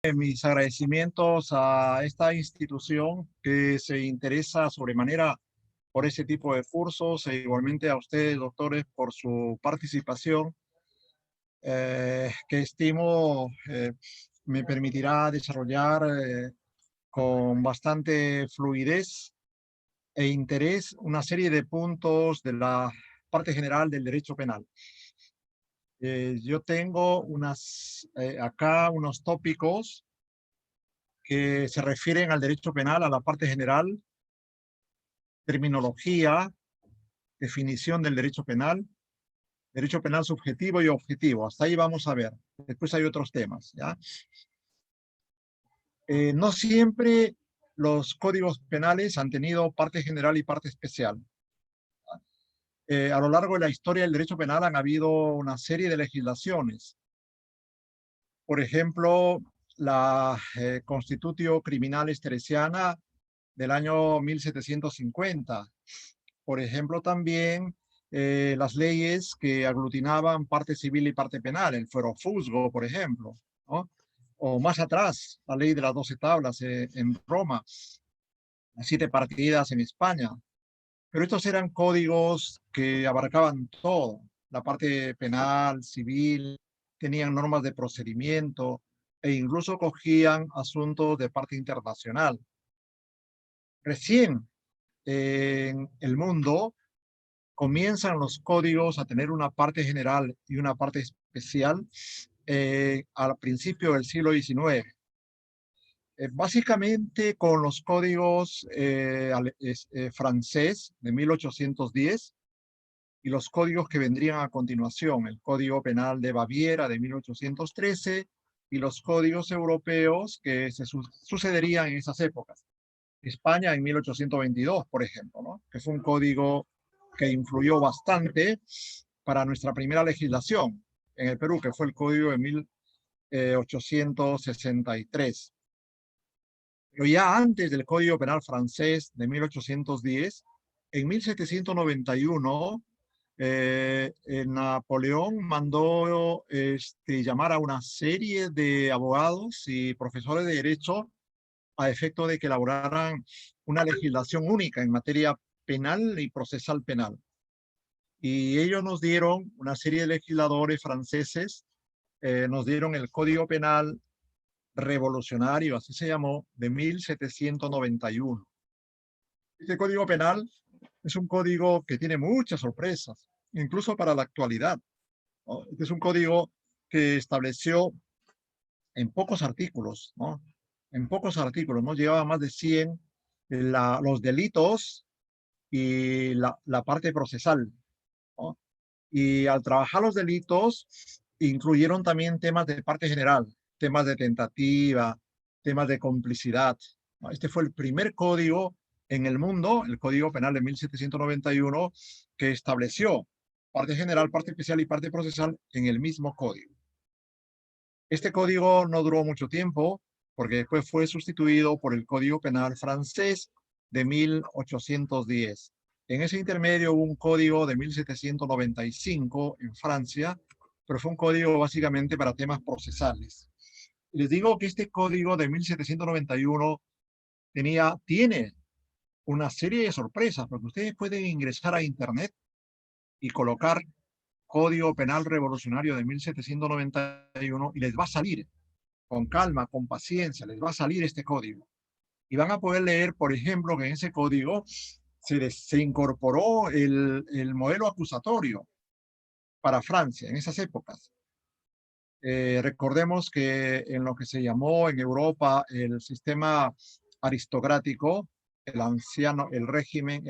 Mis agradecimientos a esta institución que se interesa sobremanera por ese tipo de cursos e igualmente a ustedes, doctores, por su participación, que estimo me permitirá desarrollar con bastante fluidez e interés una serie de puntos de la parte general del derecho penal. Yo tengo acá unos tópicos que se refieren al derecho penal, a la parte general, terminología, definición del derecho penal subjetivo y objetivo. Hasta ahí vamos a ver. Después hay otros temas, ¿ya? No siempre los códigos penales han tenido parte general y parte especial. A lo largo de la historia del derecho penal han habido una serie de legislaciones. Por ejemplo, la Constitutio Criminalis Teresiana del año 1750. Por ejemplo, también las leyes que aglutinaban parte civil y parte penal, el fuero-juzgo, por ejemplo, ¿no? O más atrás, la ley de las 12 tablas en Roma, las 7 partidas en España. Pero estos eran códigos que abarcaban todo, la parte penal, civil, tenían normas de procedimiento e incluso cogían asuntos de parte internacional. Recién en el mundo comienzan los códigos a tener una parte general y una parte especial al principio del siglo XIX. Básicamente con los códigos francés de 1810 y los códigos que vendrían a continuación, el Código Penal de Baviera de 1813 y los códigos europeos que se sucederían en esas épocas. España en 1822, por ejemplo, ¿no? Que fue un código que influyó bastante para nuestra primera legislación en el Perú, que fue el Código de 1863. Pero ya antes del Código Penal francés de 1810, en 1791, Napoleón mandó llamar a una serie de abogados y profesores de derecho a efecto de que elaboraran una legislación única en materia penal y procesal penal. Y ellos nos dieron, una serie de legisladores franceses, nos dieron el Código Penal Revolucionario, así se llamó, de 1791. Este Código Penal es un código que tiene muchas sorpresas, incluso para la actualidad, ¿no? Este es un código que estableció en pocos artículos, ¿no? En pocos artículos, no llevaba más de 100 los delitos y la parte procesal, ¿no? Y al trabajar los delitos, incluyeron también temas de parte general, temas de tentativa, temas de complicidad, ¿no? Este fue el primer código en el mundo, el Código Penal de 1791, que estableció parte general, parte especial y parte procesal en el mismo código. Este código no duró mucho tiempo, porque después fue sustituido por el Código Penal francés de 1810. En ese intermedio hubo un código de 1795 en Francia, pero fue un código básicamente para temas procesales. Les digo que este código de 1791 tiene una serie de sorpresas, porque ustedes pueden ingresar a Internet y colocar Código Penal Revolucionario de 1791 y les va a salir con calma, con paciencia, les va a salir este código. Y van a poder leer, por ejemplo, que en ese código se incorporó el modelo acusatorio para Francia en esas épocas. Recordemos que en lo que se llamó en Europa el sistema aristocrático, el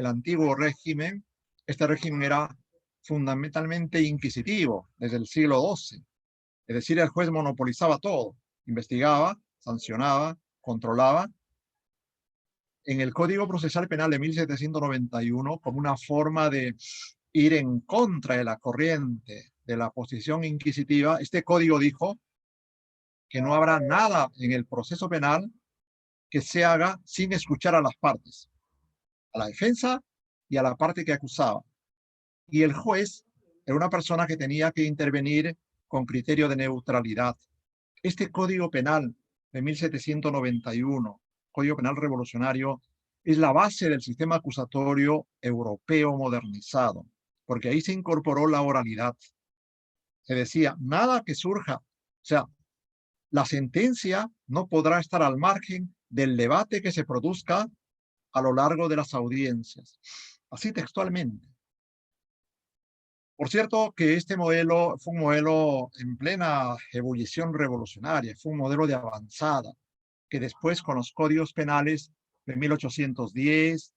antiguo régimen, este régimen era fundamentalmente inquisitivo desde el siglo XII. Es decir, el juez monopolizaba todo, investigaba, sancionaba, controlaba. En el Código Procesal Penal de 1791, como una forma de ir en contra de la corriente de la posición inquisitiva, este código dijo que no habrá nada en el proceso penal que se haga sin escuchar a las partes, a la defensa y a la parte que acusaba. Y el juez era una persona que tenía que intervenir con criterio de neutralidad. Este Código Penal de 1791, Código Penal Revolucionario, es la base del sistema acusatorio europeo modernizado, porque ahí se incorporó la oralidad. Se decía, nada que surja, o sea, la sentencia no podrá estar al margen del debate que se produzca a lo largo de las audiencias. Así textualmente. Por cierto que este modelo fue un modelo en plena ebullición revolucionaria, fue un modelo de avanzada, que después con los códigos penales de 1810,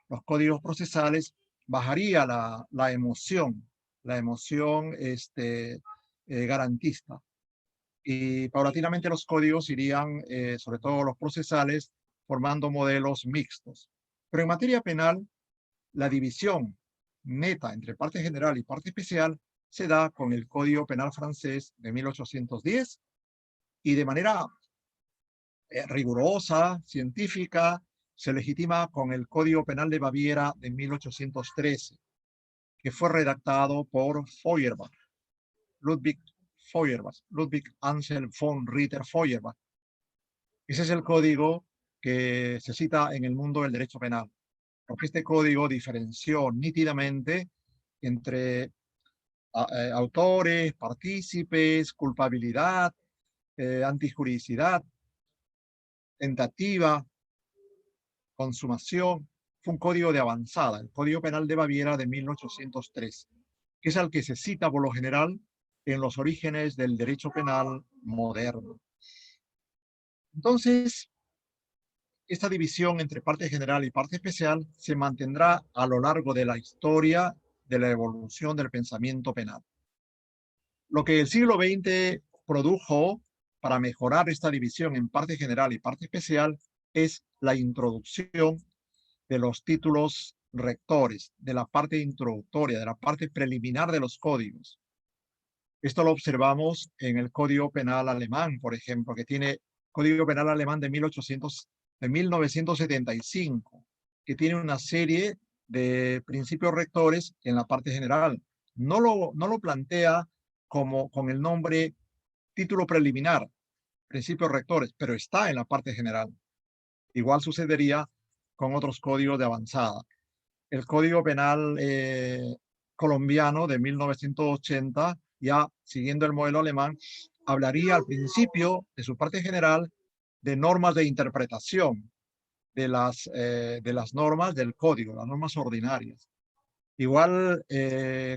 los códigos procesales, bajaría la emoción garantista. Y paulatinamente los códigos irían, sobre todo los procesales, formando modelos mixtos. Pero en materia penal, la división neta entre parte general y parte especial se da con el Código Penal francés de 1810 y de manera rigurosa, científica, se legitima con el Código Penal de Baviera de 1813, que fue redactado por Feuerbach, Ludwig Ansel von Ritter-Feuerbach. Ese es el código que se cita en el mundo del derecho penal, porque este código diferenció nítidamente entre autores, partícipes, culpabilidad, antijuridicidad, tentativa, consumación. Fue un código de avanzada, el Código Penal de Baviera de 1803, que es al que se cita por lo general en los orígenes del derecho penal moderno. Entonces, esta división entre parte general y parte especial se mantendrá a lo largo de la historia de la evolución del pensamiento penal. Lo que el siglo XX produjo para mejorar esta división en parte general y parte especial es la introducción de los títulos rectores, de la parte introductoria, de la parte preliminar de los códigos. Esto lo observamos en el Código Penal alemán, por ejemplo, que tiene Código Penal alemán de 1975, que tiene una serie de principios rectores en la parte general. No lo plantea como con el nombre título preliminar, principios rectores, pero está en la parte general. Igual sucedería con otros códigos de avanzada. El Código Penal colombiano de 1980, ya siguiendo el modelo alemán, hablaría al principio de su parte general de normas de interpretación de las normas del código, las normas ordinarias. Igual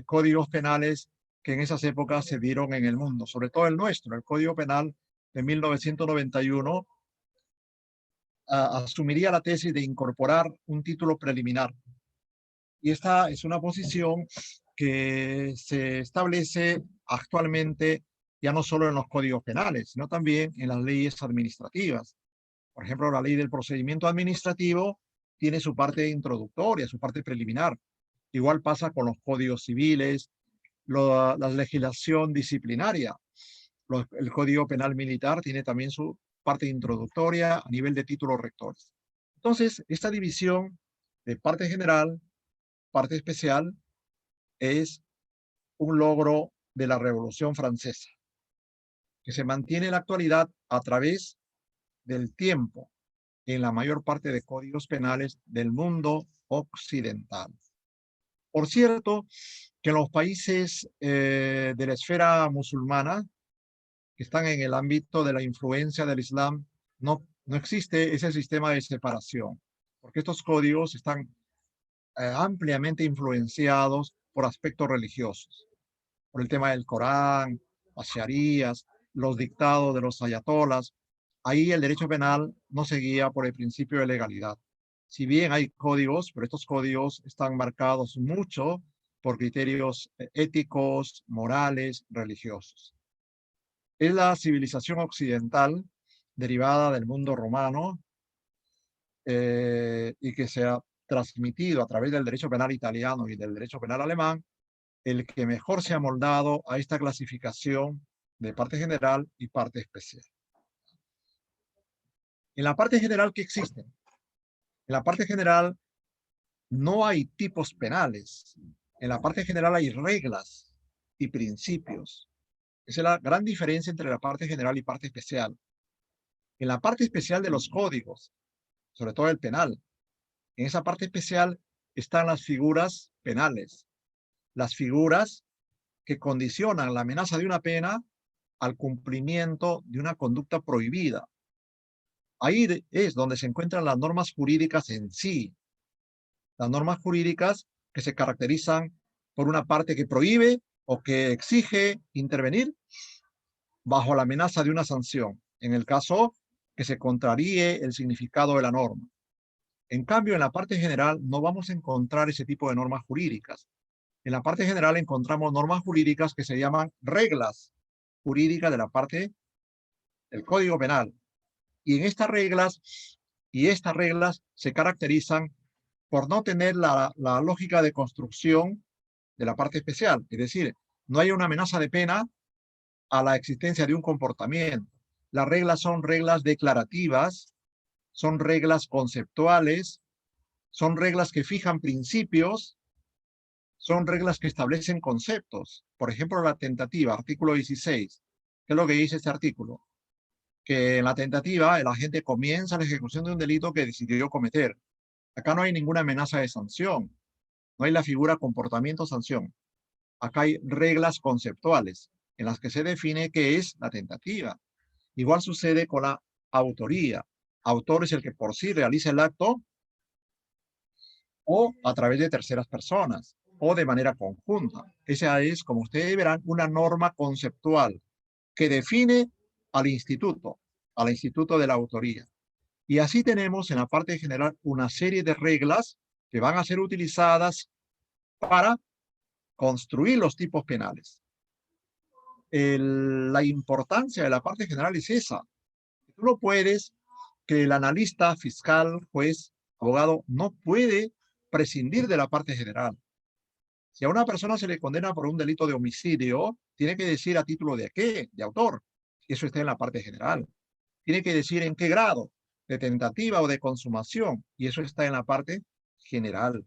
códigos penales que en esas épocas se dieron en el mundo, sobre todo el nuestro, el Código Penal de 1991, asumiría la tesis de incorporar un título preliminar. Y esta es una posición que se establece actualmente ya no solo en los códigos penales, sino también en las leyes administrativas. Por ejemplo, la ley del procedimiento administrativo tiene su parte introductoria, su parte preliminar. Igual pasa con los códigos civiles, la legislación disciplinaria. El Código Penal Militar tiene también su parte introductoria a nivel de títulos rectores. Entonces, esta división de parte general, parte especial, es un logro de la Revolución Francesa, que se mantiene en la actualidad a través del tiempo en la mayor parte de códigos penales del mundo occidental. Por cierto, que en los países de la esfera musulmana, que están en el ámbito de la influencia del Islam, no existe ese sistema de separación, porque estos códigos están ampliamente influenciados por aspectos religiosos, por el tema del Corán, las sharías, los dictados de los ayatolas. Ahí el derecho penal no se guía por el principio de legalidad. Si bien hay códigos, pero estos códigos están marcados mucho por criterios éticos, morales, religiosos. Es la civilización occidental derivada del mundo romano y que se ha transmitido a través del derecho penal italiano y del derecho penal alemán, el que mejor se ha moldado a esta clasificación de parte general y parte especial. En la parte general, ¿qué existen? En la parte general no hay tipos penales. En la parte general hay reglas y principios. Esa es la gran diferencia entre la parte general y parte especial. En la parte especial de los códigos, sobre todo el penal, en esa parte especial están las figuras penales, las figuras que condicionan la amenaza de una pena al cumplimiento de una conducta prohibida. Ahí es donde se encuentran las normas jurídicas en sí, las normas jurídicas que se caracterizan por una parte que prohíbe o que exige intervenir bajo la amenaza de una sanción, en el caso que se contraríe el significado de la norma. En cambio, en la parte general no vamos a encontrar ese tipo de normas jurídicas. En la parte general encontramos normas jurídicas que se llaman reglas jurídicas de la parte del Código Penal. Y en estas reglas se caracterizan por no tener la lógica de construcción de la parte especial. Es decir, no hay una amenaza de pena a la existencia de un comportamiento. Las reglas son reglas declarativas, son reglas conceptuales, son reglas que fijan principios, son reglas que establecen conceptos. Por ejemplo, la tentativa, artículo 16. ¿Qué es lo que dice este artículo? Que en la tentativa el agente comienza la ejecución de un delito que decidió cometer. Acá no hay ninguna amenaza de sanción. No hay la figura comportamiento-sanción. Acá hay reglas conceptuales en las que se define qué es la tentativa. Igual sucede con la autoría. Autor es el que por sí realiza el acto o a través de terceras personas o de manera conjunta. Esa es, como ustedes verán, una norma conceptual que define al instituto de la autoría. Y así tenemos en la parte general una serie de reglas que van a ser utilizadas para construir los tipos penales. La importancia de la parte general es esa. Tú no puedes, que el analista, fiscal, juez, abogado, no puede prescindir de la parte general. Si a una persona se le condena por un delito de homicidio, tiene que decir a título de qué, de autor. Eso está en la parte general. Tiene que decir en qué grado, de tentativa o de consumación, y eso está en la parte general.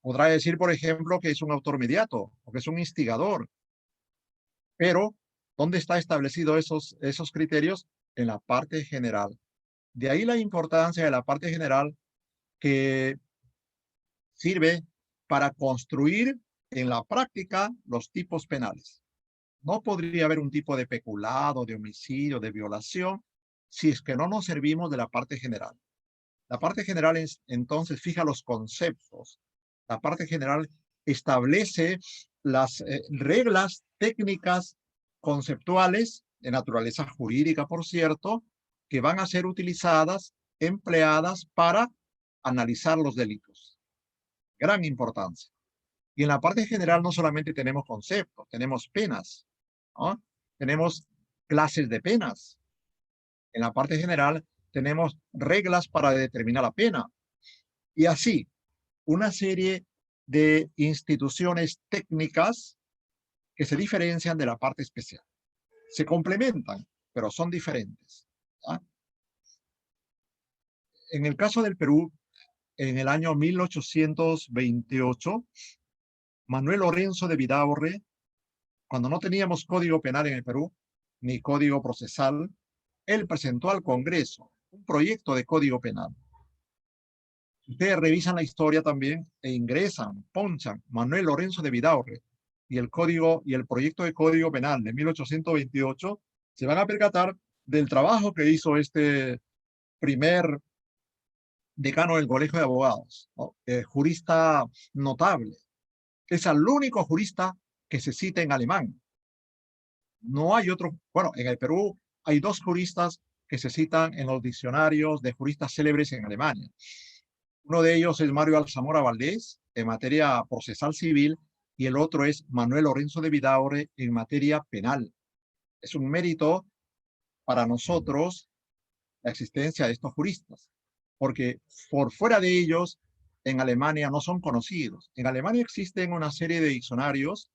Podrá decir, por ejemplo, que es un autor mediato o que es un instigador, pero ¿dónde está establecido esos criterios? En la parte general. De ahí la importancia de la parte general que sirve para construir en la práctica los tipos penales. No podría haber un tipo de peculado, de homicidio, de violación, si es que no nos servimos de la parte general. La parte general es, entonces fija los conceptos. La parte general establece las reglas técnicas conceptuales de naturaleza jurídica, por cierto, que van a ser utilizadas, empleadas para analizar los delitos. Gran importancia. Y en la parte general no solamente tenemos conceptos, tenemos penas, ¿no? Tenemos clases de penas. En la parte general tenemos reglas para determinar la pena. Y así, una serie de instituciones técnicas que se diferencian de la parte especial. Se complementan, pero son diferentes. ¿Ah? En el caso del Perú, en el año 1828, Manuel Lorenzo de Vidaurre, cuando no teníamos código penal en el Perú, ni código procesal, él presentó al Congreso un proyecto de código penal. Ustedes revisan la historia también e ingresan, ponchan Manuel Lorenzo de Vidaurre y el código y el proyecto de código penal de 1828, se van a percatar del trabajo que hizo este primer decano del Colegio de Abogados, ¿no? Jurista notable. Es el único jurista que se cita en alemán. No hay otro, bueno, en el Perú hay dos juristas que se citan en los diccionarios de juristas célebres en Alemania. Uno de ellos es Mario Alzamora Valdés, en materia procesal civil, y el otro es Manuel Lorenzo de Vidaurre, en materia penal. Es un mérito para nosotros la existencia de estos juristas, porque por fuera de ellos, en Alemania no son conocidos. En Alemania existen una serie de diccionarios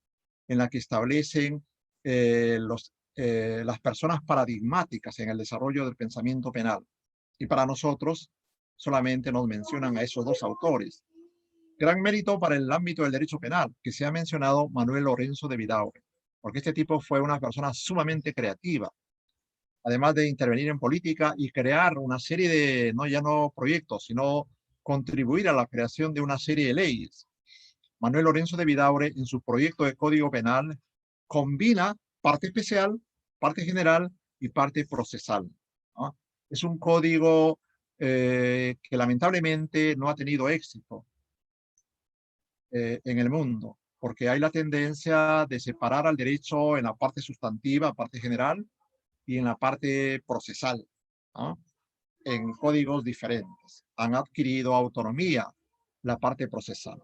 en la que establecen las personas paradigmáticas en el desarrollo del pensamiento penal. Y para nosotros solamente nos mencionan a esos dos autores. Gran mérito para el ámbito del derecho penal, que se ha mencionado Manuel Lorenzo de Vidaurre, porque este tipo fue una persona sumamente creativa. además de intervenir en política y crear una serie de, no ya no proyectos, sino contribuir a la creación de una serie de leyes. Manuel Lorenzo de Vidaurre, en su proyecto de Código Penal, combina parte especial, parte general y parte procesal, ¿no? Es un código que lamentablemente no ha tenido éxito en el mundo, porque hay la tendencia de separar al derecho en la parte sustantiva, parte general, y en la parte procesal, ¿no? En códigos diferentes. Han adquirido autonomía la parte procesal.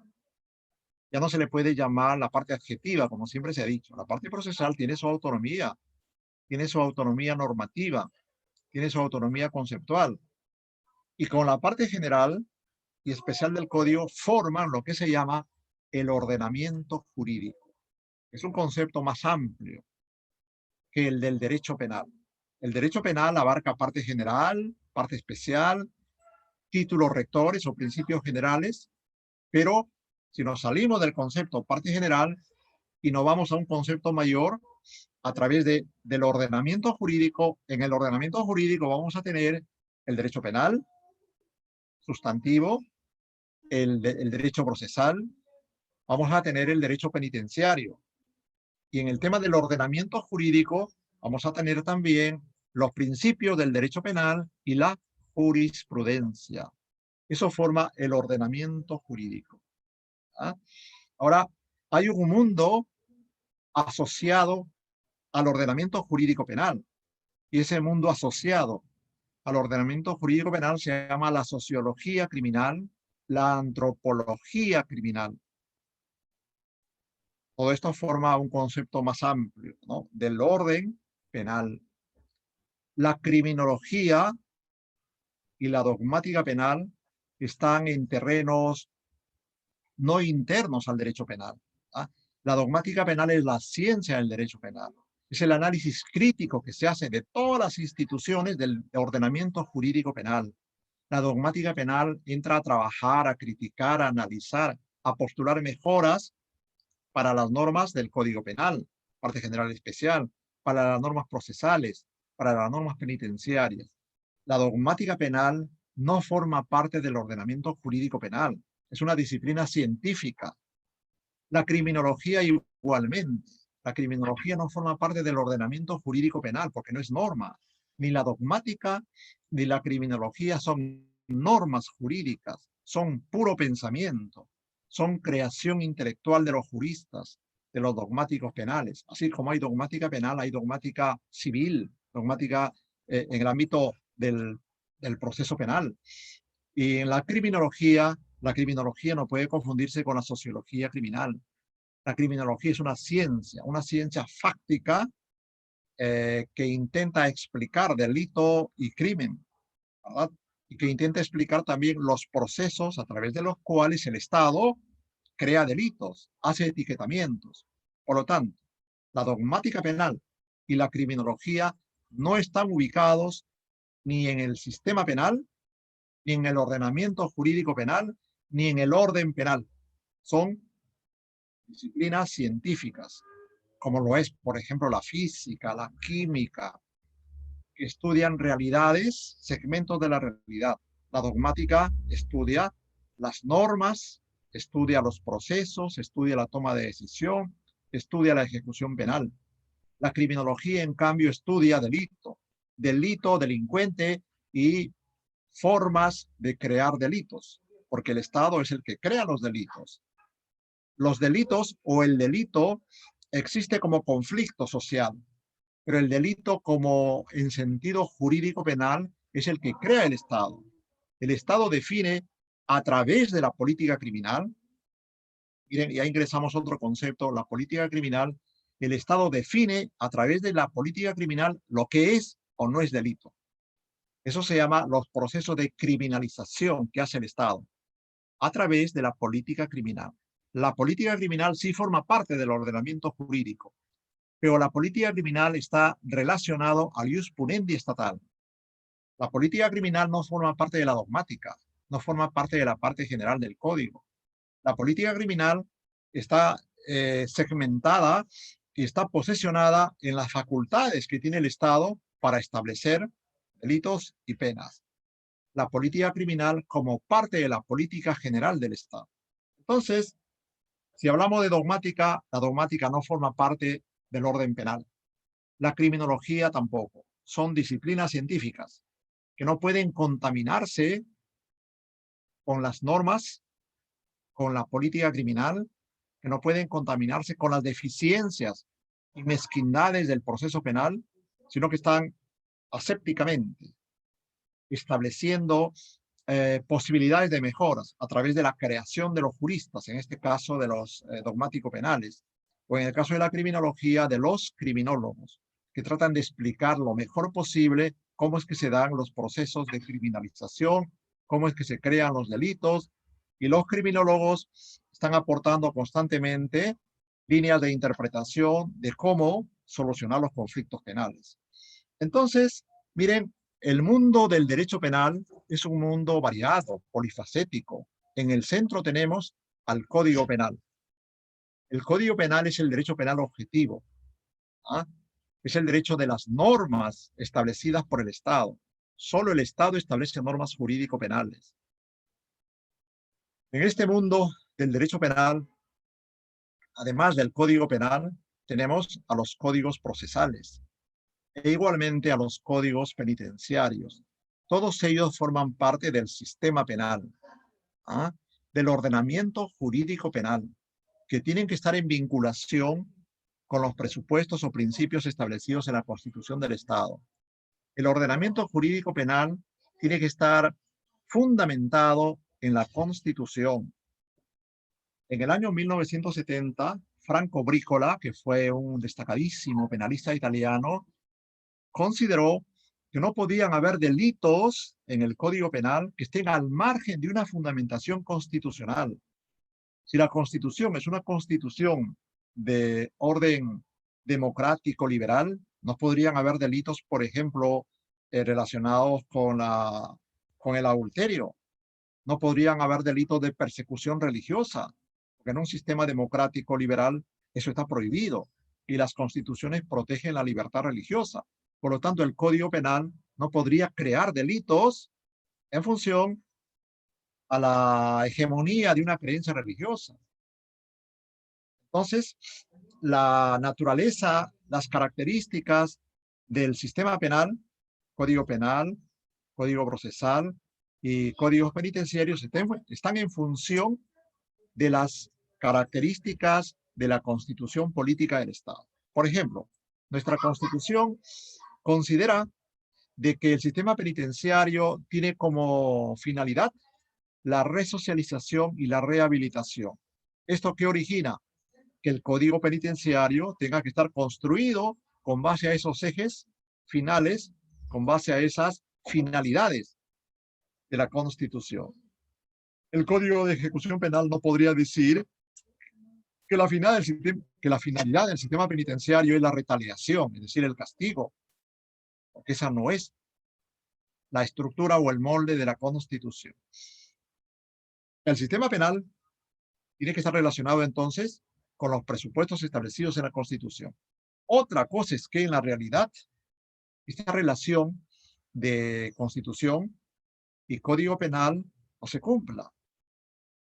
Ya no se le puede llamar la parte adjetiva, como siempre se ha dicho. La parte procesal tiene su autonomía normativa, tiene su autonomía conceptual. Y con la parte general y especial del código forman lo que se llama el ordenamiento jurídico. Es un concepto más amplio que el del derecho penal. El derecho penal abarca parte general, parte especial, títulos rectores o principios generales, pero si nos salimos del concepto parte general y nos vamos a un concepto mayor a través del ordenamiento jurídico, en el ordenamiento jurídico vamos a tener el derecho penal, sustantivo, el derecho procesal, vamos a tener el derecho penitenciario. Y en el tema del ordenamiento jurídico vamos a tener también los principios del derecho penal y la jurisprudencia. Eso forma el ordenamiento jurídico. ¿Ah? Ahora, hay un mundo asociado al ordenamiento jurídico penal. Y ese mundo asociado al ordenamiento jurídico penal se llama la sociología criminal, la antropología criminal. Todo esto forma un concepto más amplio, ¿no? Del orden penal. La criminología y la dogmática penal están en terrenos no internos al derecho penal. ¿Ah? La dogmática penal es la ciencia del derecho penal. Es el análisis crítico que se hace de todas las instituciones del ordenamiento jurídico penal. La dogmática penal entra a trabajar, a criticar, a analizar, a postular mejoras para las normas del Código Penal, parte general y especial, para las normas procesales, para las normas penitenciarias. La dogmática penal no forma parte del ordenamiento jurídico penal, es una disciplina científica. La criminología igualmente. La criminología no forma parte del ordenamiento jurídico penal porque no es norma. Ni la dogmática ni la criminología son normas jurídicas, son puro pensamiento, son creación intelectual de los juristas, de los dogmáticos penales. Así como hay dogmática penal, hay dogmática civil, dogmática en el ámbito del proceso penal. Y en la criminología no puede confundirse con la sociología criminal. La criminología es una ciencia fáctica que intenta explicar delito y crimen, ¿verdad? Y que intenta explicar también los procesos a través de los cuales el Estado crea delitos, hace etiquetamientos. Por lo tanto, la dogmática penal y la criminología no están ubicados ni en el sistema penal, ni en el ordenamiento jurídico penal, ni en el orden penal. Son disciplinas científicas, como lo es, por ejemplo, la física, la química, que estudian realidades, segmentos de la realidad. La dogmática estudia las normas, estudia los procesos, estudia la toma de decisión, estudia la ejecución penal. La criminología, en cambio, estudia delito, delincuente y formas de crear delitos, porque el Estado es el que crea los delitos. Los delitos o el delito existe como conflicto social, pero el delito como en sentido jurídico penal es el que crea el Estado. El Estado define a través de la política criminal, miren, ya ingresamos otro concepto, la política criminal, el Estado define a través de la política criminal lo que es o no es delito. Eso se llama los procesos de criminalización que hace el Estado a través de la política criminal. La política criminal sí forma parte del ordenamiento jurídico, pero la política criminal está relacionado al ius punendi estatal. La política criminal no forma parte de la dogmática, no forma parte de la parte general del código. La política criminal está segmentada y está posesionada en las facultades que tiene el Estado para establecer delitos y penas. La política criminal como parte de la política general del Estado. Entonces, si hablamos de dogmática, la dogmática no forma parte del orden penal. La criminología tampoco. Son disciplinas científicas que no pueden contaminarse con las normas, con la política criminal, que no pueden contaminarse con las deficiencias y mezquindades del proceso penal, sino que están asépticamente estableciendo posibilidades de mejoras a través de la creación de los juristas, en este caso de los dogmáticos penales, o en el caso de la criminología, de los criminólogos, que tratan de explicar lo mejor posible cómo es que se dan los procesos de criminalización, cómo es que se crean los delitos, y los criminólogos están aportando constantemente líneas de interpretación de cómo solucionar los conflictos penales. Entonces, miren, el mundo del derecho penal es un mundo variado, polifacético. En el centro tenemos al Código Penal. El Código Penal es el derecho penal objetivo. ¿Ah? Es el derecho de las normas establecidas por el Estado. Solo el Estado establece normas jurídico-penales. En este mundo del derecho penal, además del Código Penal, tenemos a los códigos procesales e igualmente a los códigos penitenciarios. Todos ellos forman parte del sistema penal, ¿ah? Del ordenamiento jurídico penal, que tienen que estar en vinculación con los presupuestos o principios establecidos en la Constitución del Estado. El ordenamiento jurídico penal tiene que estar fundamentado en la Constitución. En el año 1970, Franco Bricola, que fue un destacadísimo penalista italiano, consideró que no podían haber delitos en el Código Penal que estén al margen de una fundamentación constitucional. Si la Constitución es una constitución de orden democrático liberal, no podrían haber delitos, por ejemplo, relacionados con el adulterio. No podrían haber delitos de persecución religiosa, porque en un sistema democrático liberal eso está prohibido y las constituciones protegen la libertad religiosa. Por lo tanto, el Código Penal no podría crear delitos en función a la hegemonía de una creencia religiosa. Entonces, la naturaleza, las características del sistema penal, Código Penal, Código Procesal y códigos penitenciarios están en función de las características de la Constitución política del Estado. Por ejemplo, nuestra Constitución considera de que el sistema penitenciario tiene como finalidad la resocialización y la rehabilitación. ¿Esto qué origina? Que el código penitenciario tenga que estar construido con base a esos ejes finales, con base a esas finalidades de la Constitución. El Código de Ejecución Penal no podría decir que la finalidad del sistema penitenciario es la retaliación, es decir, el castigo, porque esa no es la estructura o el molde de la Constitución. El sistema penal tiene que estar relacionado entonces con los presupuestos establecidos en la Constitución. Otra cosa es que en la realidad esta relación de Constitución y Código Penal no se cumpla,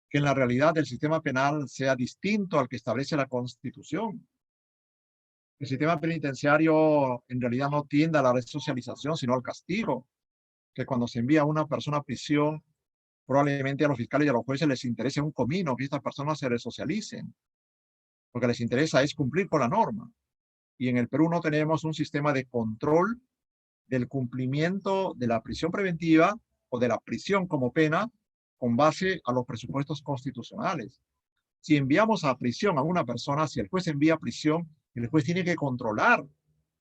que en la realidad el sistema penal sea distinto al que establece la Constitución. El sistema penitenciario en realidad no tiende a la resocialización, sino al castigo, que cuando se envía a una persona a prisión, probablemente a los fiscales y a los jueces les interese un comino que estas personas se resocialicen, porque les interesa es cumplir con la norma. Y en el Perú no tenemos un sistema de control del cumplimiento de la prisión preventiva o de la prisión como pena con base a los presupuestos constitucionales. Si enviamos a prisión a una persona, si el juez envía a prisión, el juez tiene que controlar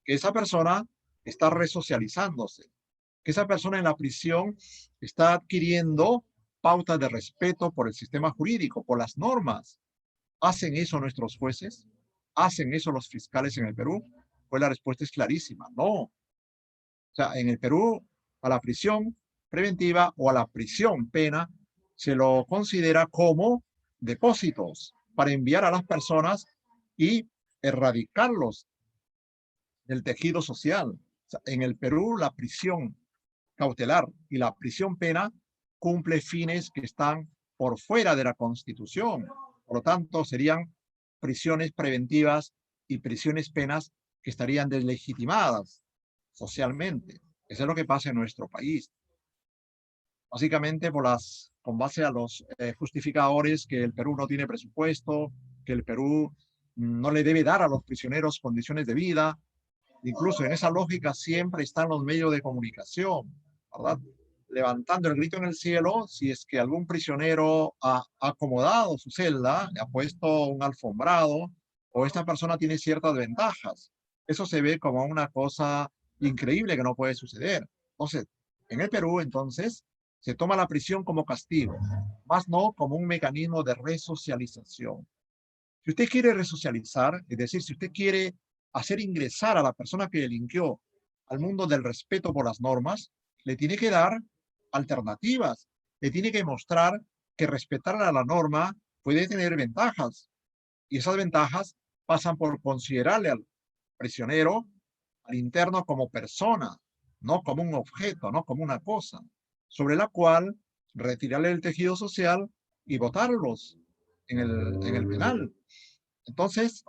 que esa persona está resocializándose, que esa persona en la prisión está adquiriendo pautas de respeto por el sistema jurídico, por las normas. ¿Hacen eso nuestros jueces? ¿Hacen eso los fiscales en el Perú? Pues la respuesta es clarísima, no. O sea, en el Perú, a la prisión preventiva o a la prisión pena se lo considera como depósitos para enviar a las personas y erradicarlos del tejido social. sea, en el Perú, la prisión cautelar y la prisión pena cumple fines que están por fuera de la Constitución. Por lo tanto, serían prisiones preventivas y prisiones penas que estarían deslegitimadas socialmente. Eso es lo que pasa en nuestro país. Básicamente con base a los justificadores que el Perú no tiene presupuesto, que el Perú no le debe dar a los prisioneros condiciones de vida. Incluso en esa lógica siempre están los medios de comunicación, ¿verdad? Levantando el grito en el cielo si es que algún prisionero ha acomodado su celda, le ha puesto un alfombrado o esta persona tiene ciertas ventajas. Eso se ve como una cosa increíble que no puede suceder. Entonces, en el Perú, entonces, se toma la prisión como castigo, más no como un mecanismo de resocialización. Si usted quiere resocializar, es decir, si usted quiere hacer ingresar a la persona que delinquió al mundo del respeto por las normas, le tiene que dar alternativas, le tiene que mostrar que respetar a la norma puede tener ventajas. Y esas ventajas pasan por considerarle al prisionero, al interno, como persona, no como un objeto, no como una cosa, sobre la cual retirarle el tejido social y votarlos en el penal. Entonces,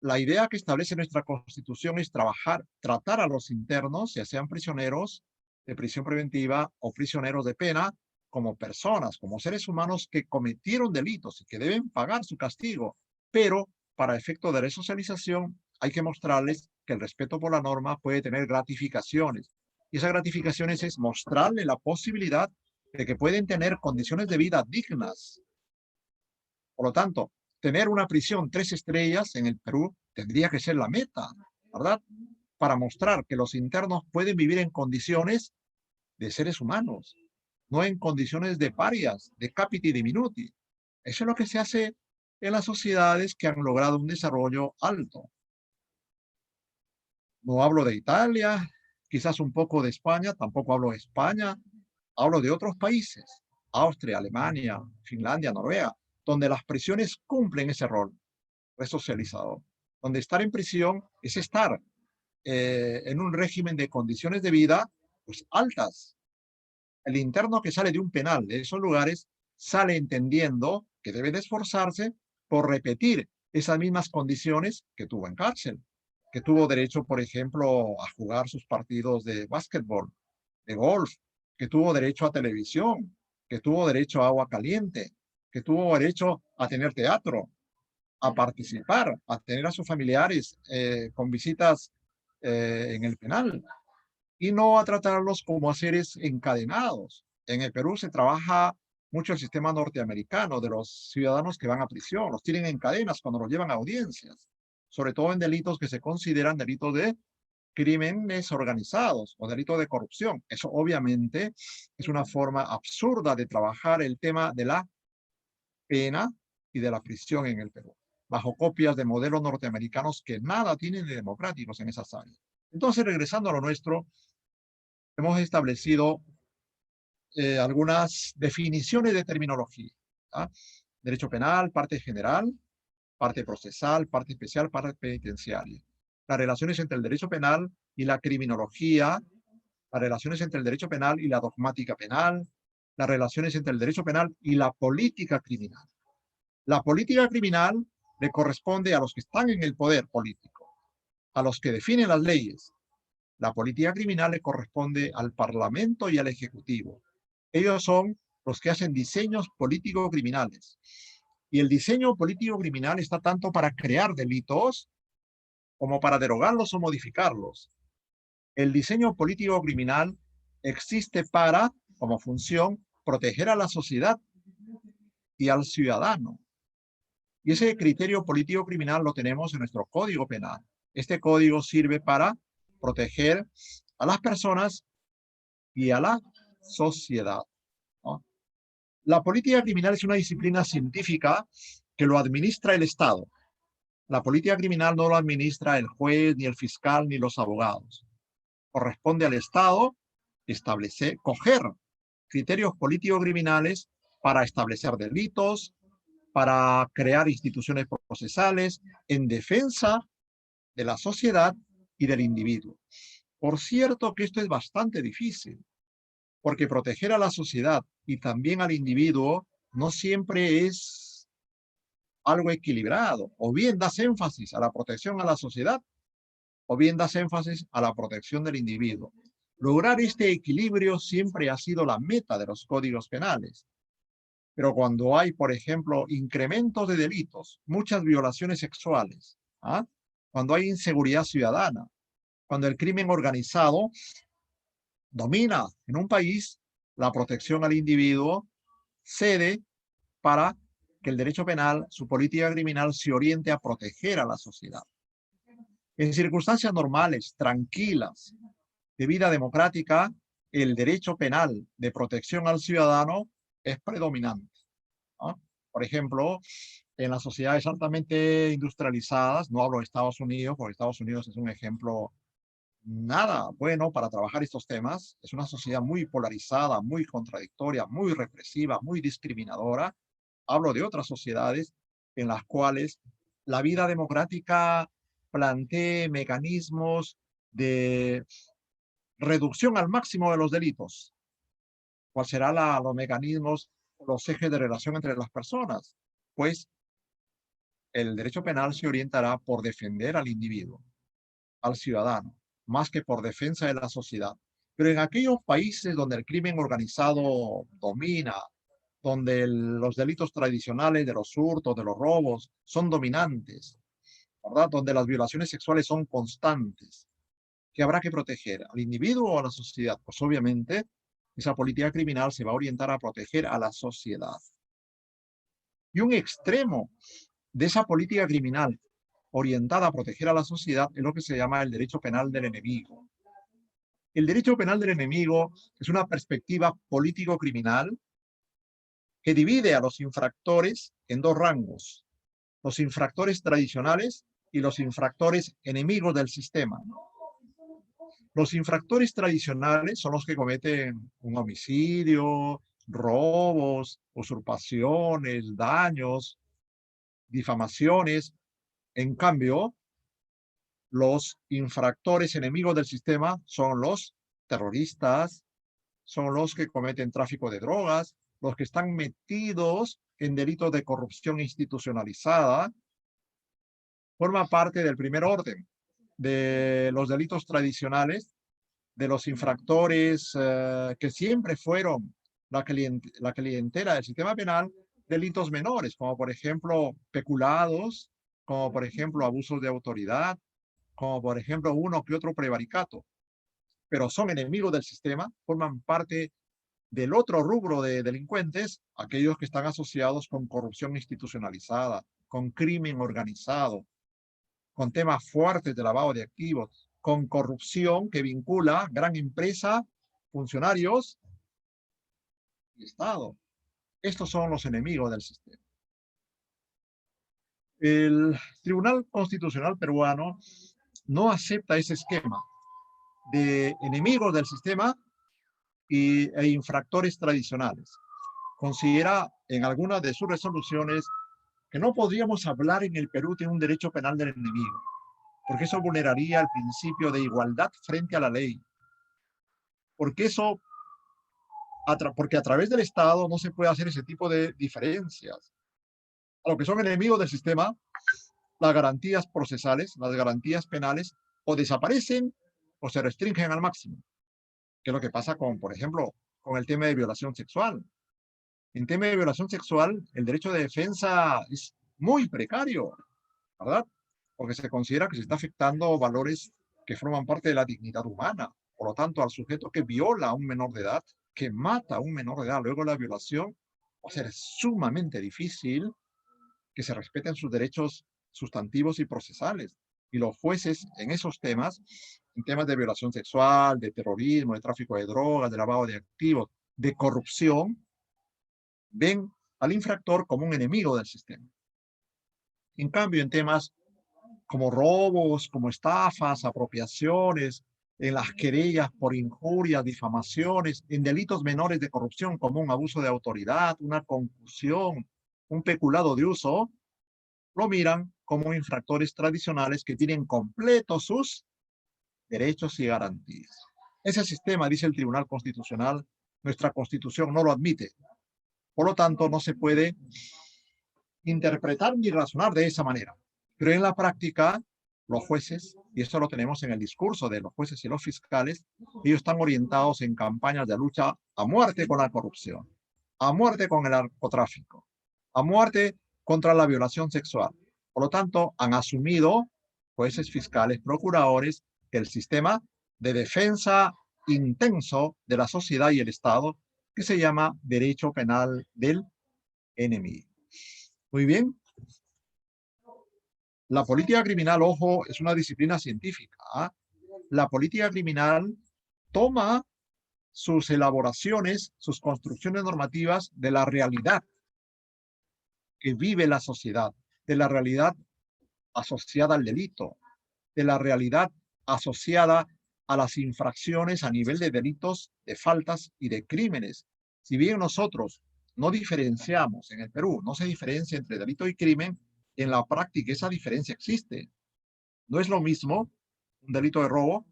la idea que establece nuestra Constitución es tratar a los internos, ya sean prisioneros de prisión preventiva o prisioneros de pena, como personas, como seres humanos que cometieron delitos y que deben pagar su castigo. Pero para efecto de resocialización hay que mostrarles que el respeto por la norma puede tener gratificaciones. Y esas gratificaciones es mostrarle la posibilidad de que pueden tener condiciones de vida dignas. Por lo tanto, tener una prisión 3 estrellas en el Perú tendría que ser la meta, ¿verdad? Para mostrar que los internos pueden vivir en condiciones de seres humanos, no en condiciones de parias, de capiti diminuti. Eso es lo que se hace en las sociedades que han logrado un desarrollo alto. No hablo de Italia, quizás un poco de España, tampoco hablo de España, hablo de otros países, Austria, Alemania, Finlandia, Noruega, donde las prisiones cumplen ese rol resocializador, donde estar en prisión es estar en un régimen de condiciones de vida pues altas. El interno que sale de un penal de esos lugares sale entendiendo que debe de esforzarse por repetir esas mismas condiciones que tuvo en cárcel, que tuvo derecho, por ejemplo, a jugar sus partidos de básquetbol, de golf, que tuvo derecho a televisión, que tuvo derecho a agua caliente, que tuvo derecho a tener teatro, a participar, a tener a sus familiares con visitas en el penal y no a tratarlos como a seres encadenados. En el Perú se trabaja mucho el sistema norteamericano de los ciudadanos que van a prisión, los tienen en cadenas cuando los llevan a audiencias, sobre todo en delitos que se consideran delitos de crímenes organizados o delitos de corrupción. Eso obviamente es una forma absurda de trabajar el tema de la pena y de la prisión en el Perú, bajo copias de modelos norteamericanos que nada tienen de democráticos en esas áreas. Entonces, regresando a lo nuestro, hemos establecido algunas definiciones de terminología. ¿Ah? Derecho penal, parte general, parte procesal, parte especial, parte penitenciaria. Las relaciones entre el derecho penal y la criminología, las relaciones entre el derecho penal y la dogmática penal, las relaciones entre el derecho penal y la política criminal. La política criminal le corresponde a los que están en el poder político, a los que definen las leyes. La política criminal le corresponde al Parlamento y al Ejecutivo. Ellos son los que hacen diseños político-criminales. Y el diseño político-criminal está tanto para crear delitos como para derogarlos o modificarlos. El diseño político-criminal existe para, como función, proteger a la sociedad y al ciudadano. Y ese criterio político criminal lo tenemos en nuestro Código Penal. Este código sirve para proteger a las personas y a la sociedad, ¿no? La política criminal es una disciplina científica que lo administra el Estado. La política criminal no lo administra el juez, ni el fiscal, ni los abogados. Corresponde al Estado coger criterios político-criminales para establecer delitos, para crear instituciones procesales en defensa de la sociedad y del individuo. Por cierto que esto es bastante difícil, porque proteger a la sociedad y también al individuo no siempre es algo equilibrado. O bien das énfasis a la protección a la sociedad, o bien das énfasis a la protección del individuo. Lograr este equilibrio siempre ha sido la meta de los códigos penales. Pero cuando hay, por ejemplo, incrementos de delitos, muchas violaciones sexuales, ¿ah? Cuando hay inseguridad ciudadana, cuando el crimen organizado domina en un país, la protección al individuo cede para que el derecho penal, su política criminal, se oriente a proteger a la sociedad. En circunstancias normales, tranquilas, de vida democrática, el derecho penal de protección al ciudadano es predominante, ¿no? Por ejemplo, en las sociedades altamente industrializadas, no hablo de Estados Unidos, porque Estados Unidos es un ejemplo nada bueno para trabajar estos temas. Es una sociedad muy polarizada, muy contradictoria, muy represiva, muy discriminadora. Hablo de otras sociedades en las cuales la vida democrática plantee mecanismos de reducción al máximo de los delitos. ¿Cuáles serán los mecanismos, los ejes de relación entre las personas? Pues el derecho penal se orientará por defender al individuo, al ciudadano, más que por defensa de la sociedad. Pero en aquellos países donde el crimen organizado domina, donde los delitos tradicionales de los hurtos, de los robos, son dominantes, ¿verdad? Donde las violaciones sexuales son constantes, ¿qué habrá que proteger? ¿Al individuo o a la sociedad? Pues obviamente esa política criminal se va a orientar a proteger a la sociedad. Y un extremo de esa política criminal orientada a proteger a la sociedad es lo que se llama el derecho penal del enemigo. El derecho penal del enemigo es una perspectiva político-criminal que divide a los infractores en dos rangos: los infractores tradicionales y los infractores enemigos del sistema. Los infractores tradicionales son los que cometen un homicidio, robos, usurpaciones, daños, difamaciones. En cambio, los infractores enemigos del sistema son los terroristas, son los que cometen tráfico de drogas, los que están metidos en delitos de corrupción institucionalizada. Forma parte del primer orden de los delitos tradicionales, de los infractores que siempre fueron la clientela del sistema penal, delitos menores, como por ejemplo peculados, como por ejemplo abusos de autoridad, como por ejemplo uno que otro prevaricato, pero son enemigos del sistema, forman parte del otro rubro de delincuentes, aquellos que están asociados con corrupción institucionalizada, con crimen organizado, con temas fuertes de lavado de activos, con corrupción que vincula gran empresa, funcionarios y Estado. Estos son los enemigos del sistema. El Tribunal Constitucional peruano no acepta ese esquema de enemigos del sistema e infractores tradicionales. Considera en algunas de sus resoluciones que no podríamos hablar en el Perú de un derecho penal del enemigo, porque eso vulneraría el principio de igualdad frente a la ley, porque a través del Estado no se puede hacer ese tipo de diferencias. A lo que son enemigos del sistema, las garantías procesales, las garantías penales, o desaparecen o se restringen al máximo, que es lo que pasa con, por ejemplo, con el tema de violación sexual. En tema de violación sexual, el derecho de defensa es muy precario, ¿verdad? Porque se considera que se está afectando valores que forman parte de la dignidad humana. Por lo tanto, al sujeto que viola a un menor de edad, que mata a un menor de edad, luego la violación, va a ser sumamente difícil que se respeten sus derechos sustantivos y procesales. Y los jueces en esos temas, en temas de violación sexual, de terrorismo, de tráfico de drogas, de lavado de activos, de corrupción, ven al infractor como un enemigo del sistema. En cambio, en temas como robos, como estafas, apropiaciones, en las querellas por injurias, difamaciones, en delitos menores de corrupción como un abuso de autoridad, una concusión, un peculado de uso, lo miran como infractores tradicionales que tienen completos sus derechos y garantías. Ese sistema, dice el Tribunal Constitucional, nuestra Constitución no lo admite. Por lo tanto, no se puede interpretar ni razonar de esa manera. Pero en la práctica, los jueces, y esto lo tenemos en el discurso de los jueces y los fiscales, ellos están orientados en campañas de lucha a muerte con la corrupción, a muerte con el narcotráfico, a muerte contra la violación sexual. Por lo tanto, han asumido, jueces, fiscales, procuradores, el sistema de defensa intenso de la sociedad y el Estado, que se llama derecho penal del enemigo. Muy bien. La política criminal, ojo, es una disciplina científica. ¿Ah? La política criminal toma sus elaboraciones, sus construcciones normativas de la realidad que vive la sociedad, de la realidad asociada al delito, de la realidad asociada a las infracciones a nivel de delitos, de faltas y de crímenes. Si bien nosotros no diferenciamos en el Perú, no se diferencia entre delito y crimen, en la práctica esa diferencia existe. No es lo mismo un delito de robo,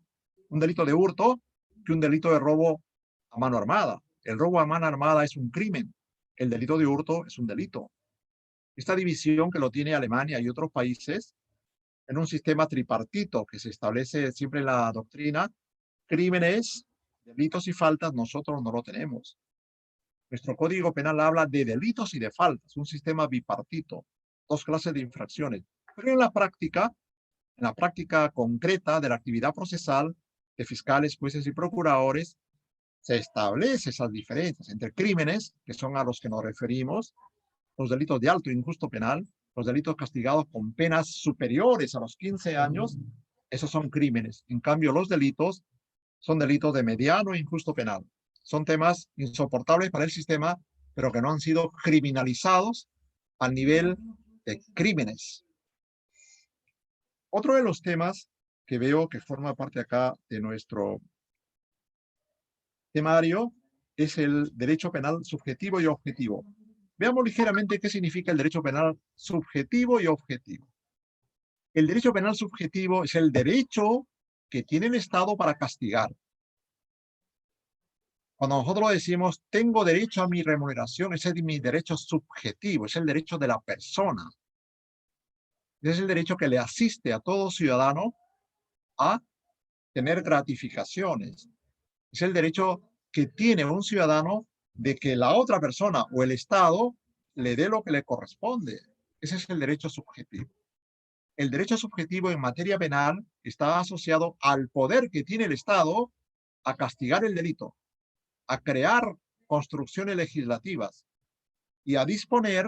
un delito de hurto, que un delito de robo a mano armada. El robo a mano armada es un crimen, el delito de hurto es un delito. Esta división que lo tiene Alemania y otros países en un sistema tripartito que se establece siempre en la doctrina, crímenes, delitos y faltas, nosotros no lo tenemos. Nuestro Código Penal habla de delitos y de faltas, un sistema bipartito, dos clases de infracciones. Pero en la práctica concreta de la actividad procesal de fiscales, jueces y procuradores, se establece esas diferencias entre crímenes, que son a los que nos referimos, los delitos de alto e injusto penal, los delitos castigados con penas superiores a los 15 años, esos son crímenes. En cambio, los delitos son delitos de mediano e injusto penal. Son temas insoportables para el sistema, pero que no han sido criminalizados al nivel de crímenes. Otro de los temas que veo que forma parte acá de nuestro temario es el derecho penal subjetivo y objetivo. Veamos ligeramente qué significa el derecho penal subjetivo y objetivo. El derecho penal subjetivo es el derecho que tiene el Estado para castigar. Cuando nosotros decimos, tengo derecho a mi remuneración, ese es mi derecho subjetivo, es el derecho de la persona. Es el derecho que le asiste a todo ciudadano a tener gratificaciones. Es el derecho que tiene un ciudadano de que la otra persona o el Estado le dé lo que le corresponde. Ese es el derecho subjetivo. El derecho subjetivo en materia penal está asociado al poder que tiene el Estado a castigar el delito, a crear construcciones legislativas y a disponer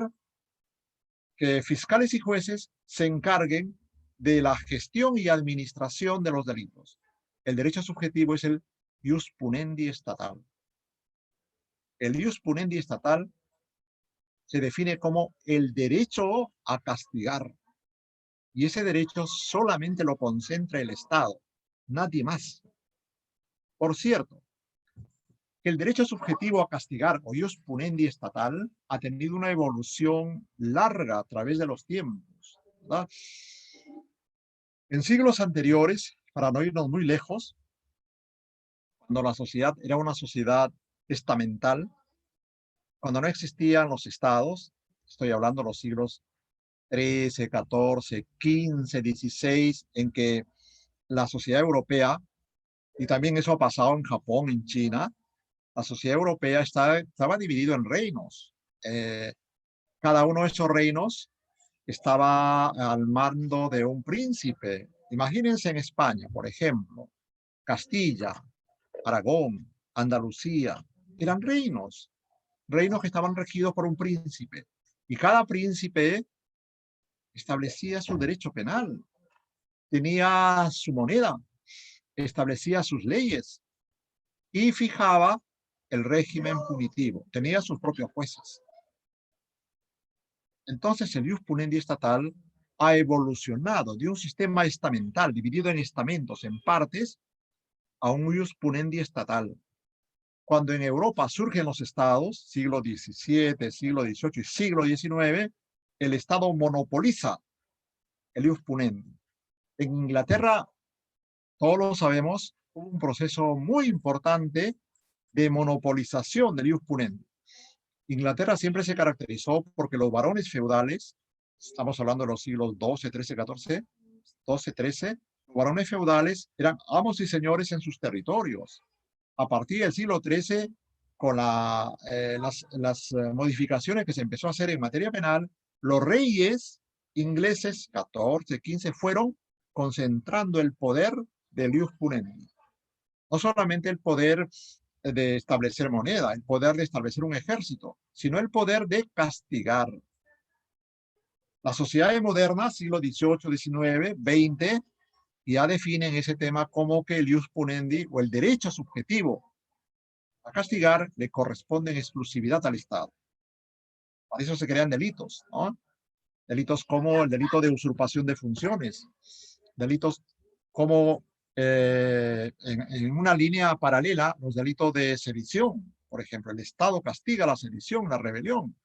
que fiscales y jueces se encarguen de la gestión y administración de los delitos. El derecho subjetivo es el ius punendi estatal. El ius punendi estatal se define como el derecho a castigar. Y ese derecho solamente lo concentra el Estado, nadie más. Por cierto, el derecho subjetivo a castigar o ius punendi estatal ha tenido una evolución larga a través de los tiempos, ¿verdad? En siglos anteriores, para no irnos muy lejos, cuando la sociedad era una sociedad estamental, cuando no existían los estados, estoy hablando de los siglos XIII, XIV, XV, XVI, en que la sociedad europea, y también eso ha pasado en Japón, en China, la sociedad europea estaba dividida en reinos. Cada uno de esos reinos estaba al mando de un príncipe. Imagínense en España, por ejemplo, Castilla, Aragón, Andalucía, eran reinos que estaban regidos por un príncipe. Y cada príncipe establecía su derecho penal, tenía su moneda, establecía sus leyes y fijaba el régimen punitivo, tenía sus propios jueces. Entonces el ius punendi estatal ha evolucionado de un sistema estamental dividido en estamentos, en partes, a un ius punendi estatal. Cuando en Europa surgen los estados, siglo XVII, siglo XVIII y siglo XIX, el Estado monopoliza el ius punendi. En Inglaterra todos lo sabemos, hubo un proceso muy importante de monopolización del ius punendi. Inglaterra siempre se caracterizó porque los varones feudales, estamos hablando de los siglos XII, XIII, XIV, XII, XIII, los varones feudales eran amos y señores en sus territorios. A partir del siglo XIII, con las modificaciones que se empezó a hacer en materia penal, los reyes ingleses, 14, 15, fueron concentrando el poder del ius punendi. No solamente el poder de establecer moneda, el poder de establecer un ejército, sino el poder de castigar. Las sociedades modernas, siglo XVIII, XIX, XX, ya definen ese tema como que el ius punendi o el derecho subjetivo a castigar le corresponde en exclusividad al Estado. Para eso se crean delitos, ¿no? Delitos como el delito de usurpación de funciones, delitos como en una línea paralela, los delitos de sedición. Por ejemplo, el Estado castiga la sedición, la rebelión.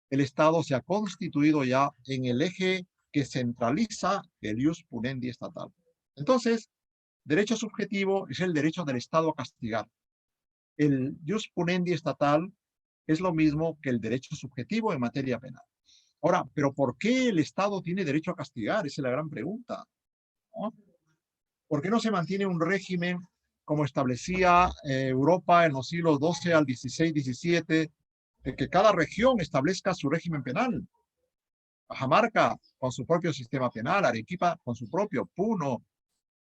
El Estado se ha constituido ya en el eje que centraliza el ius punendi estatal. Entonces, derecho subjetivo es el derecho del Estado a castigar. El ius punendi estatal es lo mismo que el derecho subjetivo en materia penal. Ahora, ¿pero por qué el Estado tiene derecho a castigar? Esa es la gran pregunta, ¿no? ¿Por qué no se mantiene un régimen como establecía Europa en los siglos XII al XVI, XVII, de que cada región establezca su régimen penal? Cajamarca con su propio sistema penal, Arequipa con su propio, Puno,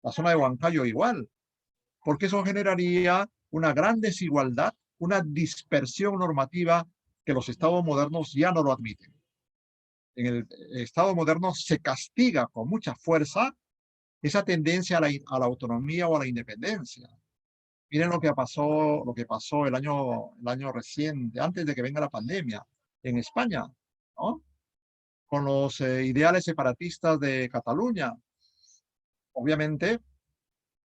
la zona de Huancayo igual, porque eso generaría una gran desigualdad, una dispersión normativa que los estados modernos ya no lo admiten. En el estado moderno se castiga con mucha fuerza esa tendencia a la autonomía o a la independencia. Miren lo que pasó el año reciente, antes de que venga la pandemia, en España, ¿no? Con los ideales separatistas de Cataluña. Obviamente,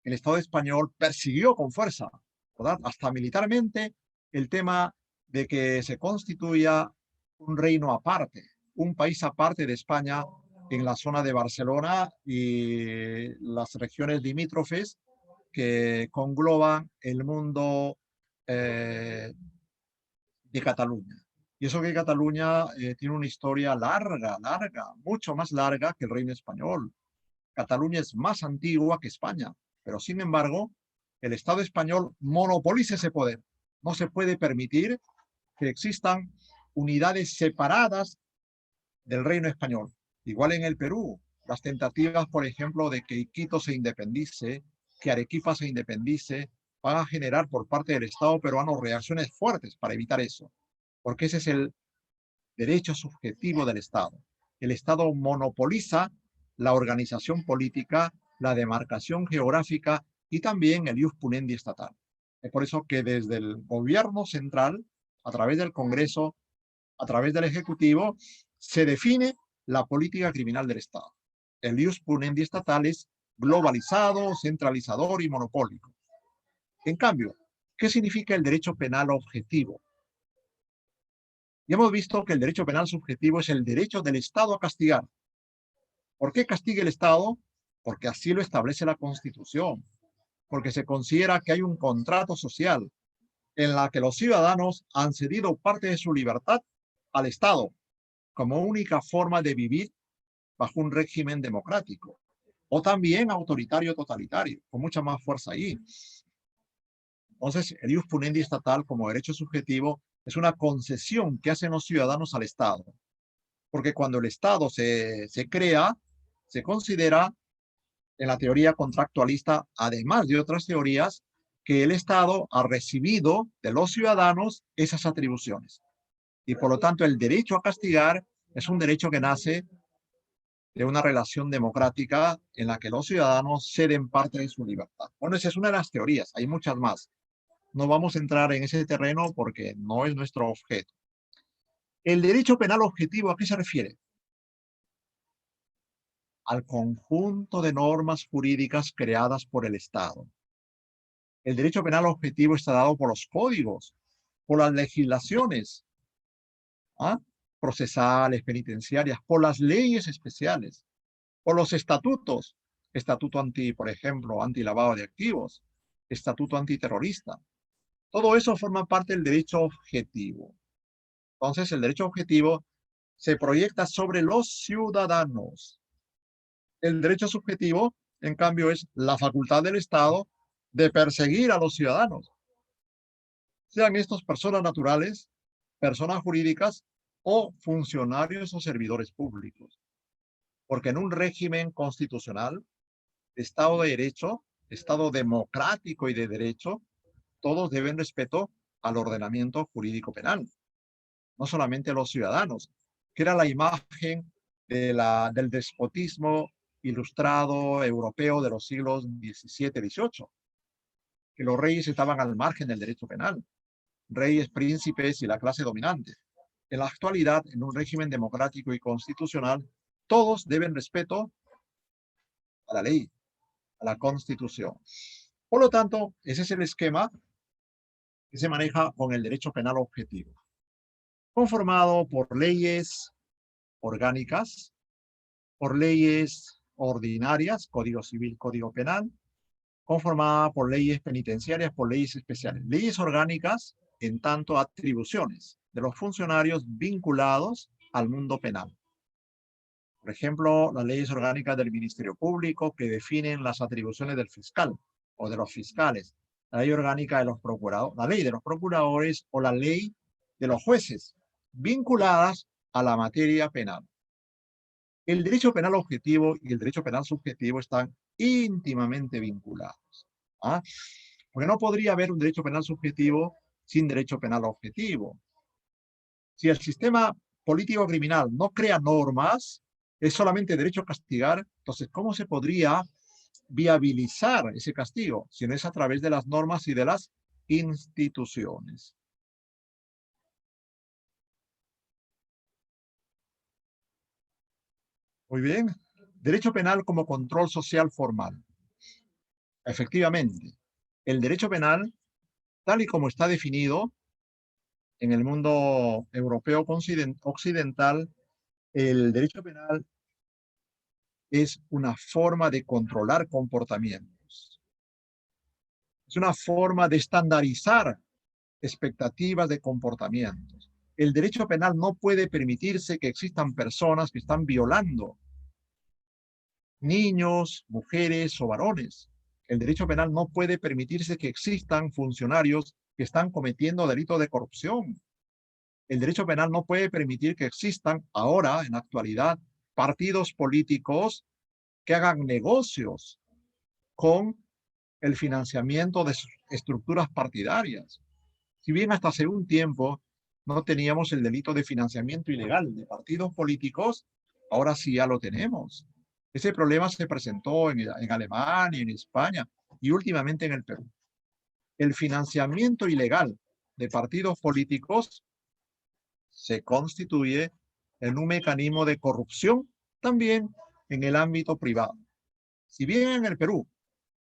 el Estado español persiguió con fuerza, ¿verdad? Hasta militarmente, el tema de que se constituya un reino aparte, un país aparte de España en la zona de Barcelona y las regiones limítrofes que congloban el mundo de Cataluña. Y eso que Cataluña tiene una historia larga, mucho más larga que el reino español. Cataluña es más antigua que España, pero sin embargo, el Estado español monopoliza ese poder. No se puede permitir que existan unidades separadas del reino español. Igual en el Perú, las tentativas, por ejemplo, de que Iquitos se independice, que Arequipa se independice, van a generar por parte del Estado peruano reacciones fuertes para evitar eso, porque ese es el derecho subjetivo del Estado. El Estado monopoliza la organización política, la demarcación geográfica y también el ius punendi estatal. Es por eso que desde el gobierno central, a través del Congreso, a través del Ejecutivo, se define la política criminal del Estado. El ius punendi estatal es globalizado, centralizador y monopólico. En cambio, ¿qué significa el derecho penal objetivo? Y hemos visto que el derecho penal subjetivo es el derecho del Estado a castigar. ¿Por qué castiga el Estado? Porque así lo establece la Constitución, porque se considera que hay un contrato social en la que los ciudadanos han cedido parte de su libertad al Estado como única forma de vivir bajo un régimen democrático, o también autoritario totalitario, con mucha más fuerza ahí. Entonces, el ius punendi estatal como derecho subjetivo es una concesión que hacen los ciudadanos al Estado, porque cuando el Estado se crea, se considera en la teoría contractualista, además de otras teorías, que el Estado ha recibido de los ciudadanos esas atribuciones. Y por lo tanto, el derecho a castigar es un derecho que nace de una relación democrática en la que los ciudadanos ceden parte de su libertad. Bueno, esa es una de las teorías, hay muchas más. No vamos a entrar en ese terreno porque no es nuestro objeto. El derecho penal objetivo, ¿a qué se refiere? Al conjunto de normas jurídicas creadas por el Estado. El derecho penal objetivo está dado por los códigos, por las legislaciones procesales, penitenciarias, por las leyes especiales, por los estatutos, estatuto por ejemplo, antilavado de activos, estatuto antiterrorista. Todo eso forma parte del derecho objetivo. Entonces, el derecho objetivo se proyecta sobre los ciudadanos. El derecho subjetivo, en cambio, es la facultad del Estado de perseguir a los ciudadanos, sean estos personas naturales, personas jurídicas o funcionarios o servidores públicos. Porque en un régimen constitucional, Estado de Derecho, Estado democrático y de derecho, todos deben respeto al ordenamiento jurídico penal, no solamente los ciudadanos, que era la imagen del despotismo ilustrado europeo de los siglos XVII y XVIII, que los reyes estaban al margen del derecho penal, reyes, príncipes y la clase dominante. En la actualidad, en un régimen democrático y constitucional, todos deben respeto a la ley, a la Constitución. Por lo tanto, ese es el esquema que se maneja con el derecho penal objetivo, conformado por leyes orgánicas, por leyes ordinarias, Código Civil, Código Penal, conformada por leyes penitenciarias, por leyes especiales. Leyes orgánicas, en tanto atribuciones de los funcionarios vinculados al mundo penal. Por ejemplo, las leyes orgánicas del Ministerio Público que definen las atribuciones del fiscal o de los fiscales, la ley orgánica de los procuradores, la ley de los procuradores o la ley de los jueces, vinculadas a la materia penal. El derecho penal objetivo y el derecho penal subjetivo están íntimamente vinculados. ¿Ah? Porque no podría haber un derecho penal subjetivo sin derecho penal objetivo. Si el sistema político criminal no crea normas, es solamente derecho a castigar, entonces, ¿cómo se podría viabilizar ese castigo? Si no es a través de las normas y de las instituciones. Muy bien. Derecho penal como control social formal. Efectivamente, el derecho penal, tal y como está definido en el mundo europeo occidental, el derecho penal es una forma de controlar comportamientos. Es una forma de estandarizar expectativas de comportamientos. El derecho penal no puede permitirse que existan personas que están violando niños, mujeres o varones. El derecho penal no puede permitirse que existan funcionarios que están cometiendo delitos de corrupción. El derecho penal no puede permitir que existan ahora, en la actualidad, partidos políticos que hagan negocios con el financiamiento de sus estructuras partidarias. Si bien hasta hace un tiempo no teníamos el delito de financiamiento ilegal de partidos políticos, ahora sí ya lo tenemos. Ese problema se presentó en Alemania, en España y últimamente en el Perú. El financiamiento ilegal de partidos políticos se constituye en un mecanismo de corrupción también en el ámbito privado. Si bien en el Perú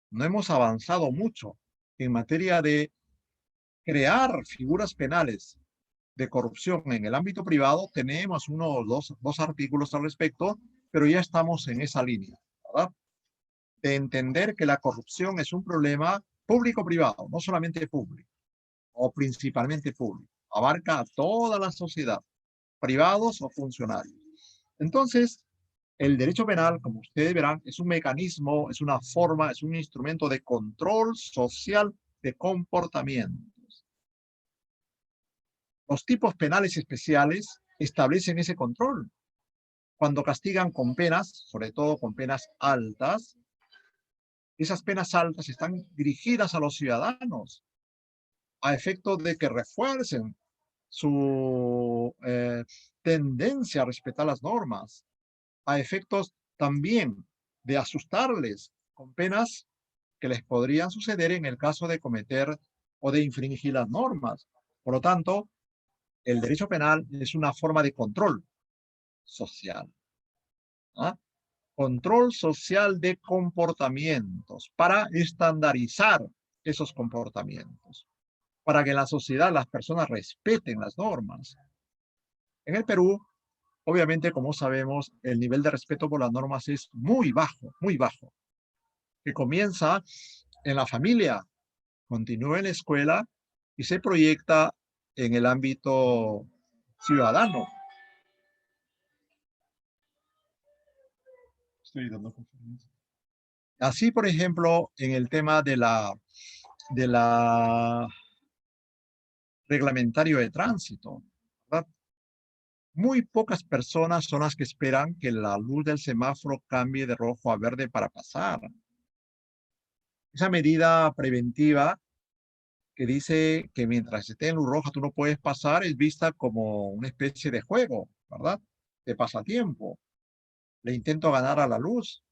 no hemos avanzado mucho en materia de crear figuras penales de corrupción en el ámbito privado, tenemos dos artículos al respecto, pero ya estamos en esa línea, ¿verdad? De entender que la corrupción es un problema público-privado, no solamente público, o principalmente público. Abarca a toda la sociedad, privados o funcionarios. Entonces, el derecho penal, como ustedes verán, es un mecanismo, es una forma, es un instrumento de control social de comportamientos. Los tipos penales especiales establecen ese control. Cuando castigan con penas, sobre todo con penas altas, esas penas altas están dirigidas a los ciudadanos a efecto de que refuercen su tendencia a respetar las normas, a efectos también de asustarles con penas que les podrían suceder en el caso de cometer o de infringir las normas. Por lo tanto, el derecho penal es una forma de control social. ¿Ah? Control social de comportamientos para estandarizar esos comportamientos, para que en la sociedad las personas respeten las normas. En el Perú, obviamente, como sabemos, el nivel de respeto por las normas es muy bajo, muy bajo. que comienza en la familia, continúa en la escuela y se proyecta en el ámbito ciudadano. Estoy dando conferencia. Así, por ejemplo, en el tema de la reglamentario de tránsito, ¿verdad? Muy pocas personas son las que esperan que la luz del semáforo cambie de rojo a verde para pasar. Esa medida preventiva que dice que mientras esté en luz roja tú no puedes pasar es vista como una especie de juego, ¿verdad? De pasatiempo. Le intento ganar a la luz.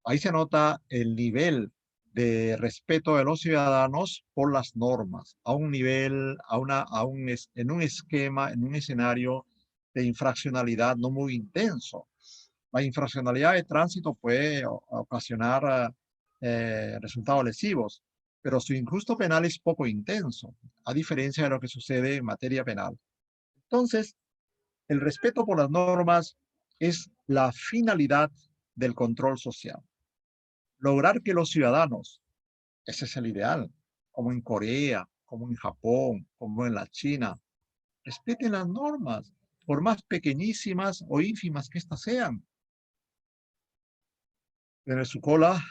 Ahí se nota el nivel de respeto de los ciudadanos por las normas, a un nivel, en un esquema, en un escenario de infraccionalidad no muy intenso. La infraccionalidad de tránsito puede ocasionar resultados lesivos, pero su injusto penal es poco intenso, a diferencia de lo que sucede en materia penal. Entonces, el respeto por las normas es la finalidad del control social. Lograr que los ciudadanos, ese es el ideal, como en Corea, como en Japón, como en la China, respeten las normas, por más pequeñísimas o ínfimas que éstas sean. Tener su cola,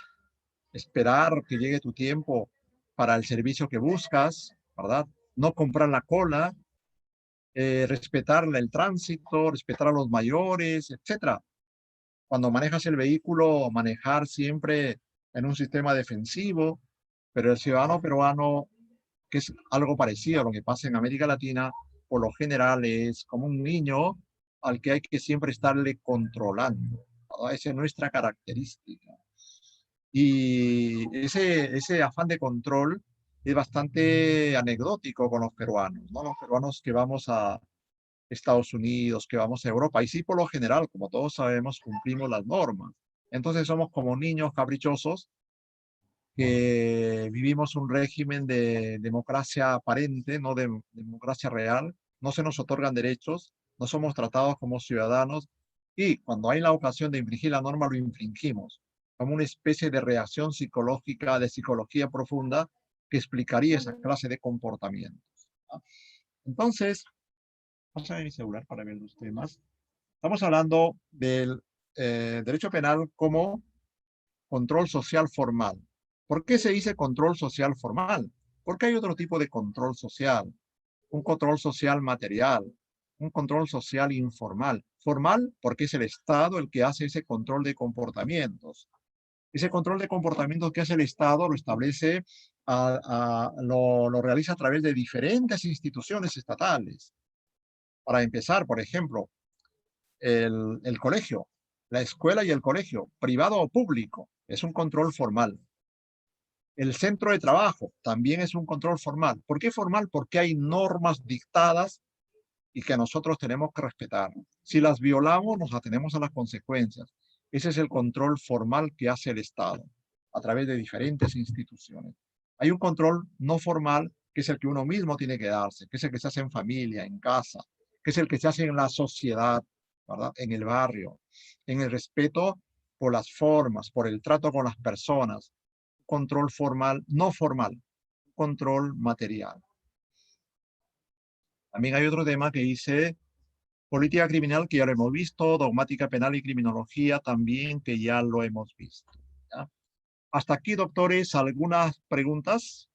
esperar que llegue tu tiempo para el servicio que buscas, ¿verdad? No comprar la cola, respetar el tránsito, respetar a los mayores, etcétera. Cuando manejas el vehículo, manejar siempre en un sistema defensivo, pero el ciudadano peruano, que es algo parecido a lo que pasa en América Latina, por lo general es como un niño al que hay que siempre estarle controlando. Esa es nuestra característica. Y ese afán de control es bastante anecdótico con los peruanos, ¿no? Los peruanos que vamos a Estados Unidos, que vamos a Europa, y sí, por lo general, como todos sabemos, cumplimos las normas. Entonces somos como niños caprichosos que vivimos un régimen de democracia aparente, no de democracia real, no se nos otorgan derechos, no somos tratados como ciudadanos y cuando hay la ocasión de infringir la norma lo infringimos, como una especie de reacción psicológica, de psicología profunda que explicaría esa clase de comportamientos, ¿no? Entonces, vamos a ver mi celular para ver los temas. Estamos hablando del derecho penal como control social formal. ¿Por qué se dice control social formal? Porque hay otro tipo de control social, un control social material, un control social informal. Formal porque es el Estado el que hace ese control de comportamientos. Ese control de comportamientos que hace el Estado lo establece, lo realiza a través de diferentes instituciones estatales. Para empezar, por ejemplo, el colegio, la escuela y el colegio, privado o público, es un control formal. El centro de trabajo también es un control formal. ¿Por qué formal? Porque hay normas dictadas y que nosotros tenemos que respetar. Si las violamos, nos atenemos a las consecuencias. Ese es el control formal que hace el Estado a través de diferentes instituciones. Hay un control no formal que es el que uno mismo tiene que darse, que es el que se hace en familia, en casa, que es el que se hace en la sociedad, ¿verdad? En el barrio, en el respeto por las formas, por el trato con las personas. Control formal, no formal, control material. También hay otro tema que dice política criminal, que ya lo hemos visto, dogmática penal y criminología también, que ya lo hemos visto, ¿ya? Hasta aquí, doctores, ¿algunas preguntas?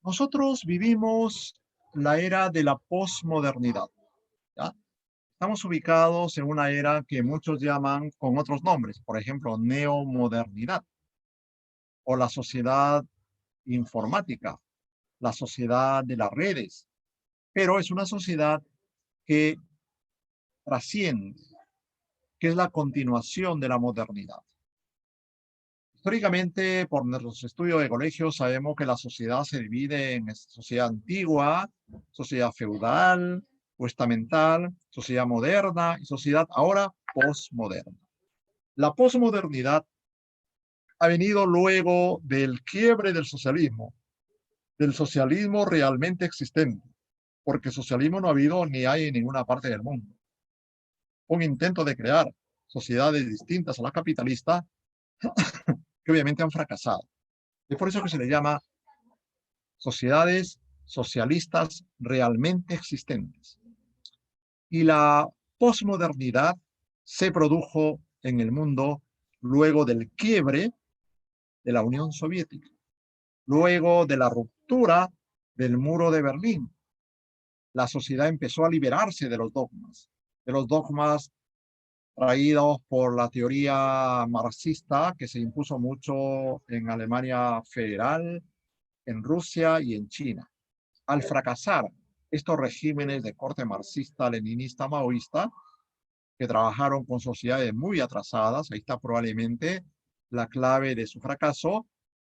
Nosotros vivimos la era de la posmodernidad, ¿ya? Estamos ubicados en una era que muchos llaman con otros nombres, por ejemplo, neomodernidad o la sociedad informática, la sociedad de las redes, pero es una sociedad que trasciende, que es la continuación de la modernidad. Históricamente, por nuestros estudios de colegio, sabemos que la sociedad se divide en sociedad antigua, sociedad feudal, o estamental, sociedad moderna y sociedad ahora posmoderna. La posmodernidad ha venido luego del quiebre del socialismo realmente existente, porque socialismo no ha habido ni hay en ninguna parte del mundo. Un intento de crear sociedades distintas a la capitalista que obviamente han fracasado. Es por eso que se le llama sociedades socialistas realmente existentes. Y la posmodernidad se produjo en el mundo luego del quiebre de la Unión Soviética, luego de la ruptura del muro de Berlín. La sociedad empezó a liberarse de los dogmas traídos por la teoría marxista que se impuso mucho en Alemania Federal, en Rusia y en China. Al fracasar estos regímenes de corte marxista, leninista, maoísta, que trabajaron con sociedades muy atrasadas, ahí está probablemente la clave de su fracaso,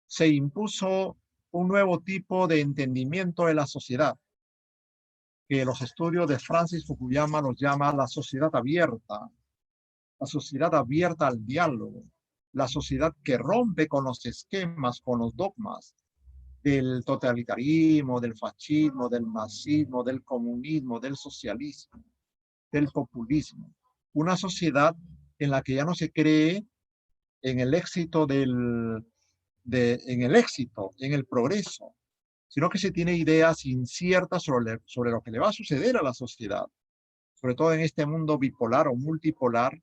se impuso un nuevo tipo de entendimiento de la sociedad, que los estudios de Francis Fukuyama los llama la sociedad abierta al diálogo, la sociedad que rompe con los esquemas, con los dogmas del totalitarismo, del fascismo, del nazismo, del comunismo, del socialismo, del populismo. Una sociedad en la que ya no se cree en el éxito en el progreso, sino que se tiene ideas inciertas sobre lo que le va a suceder a la sociedad, sobre todo en este mundo bipolar o multipolar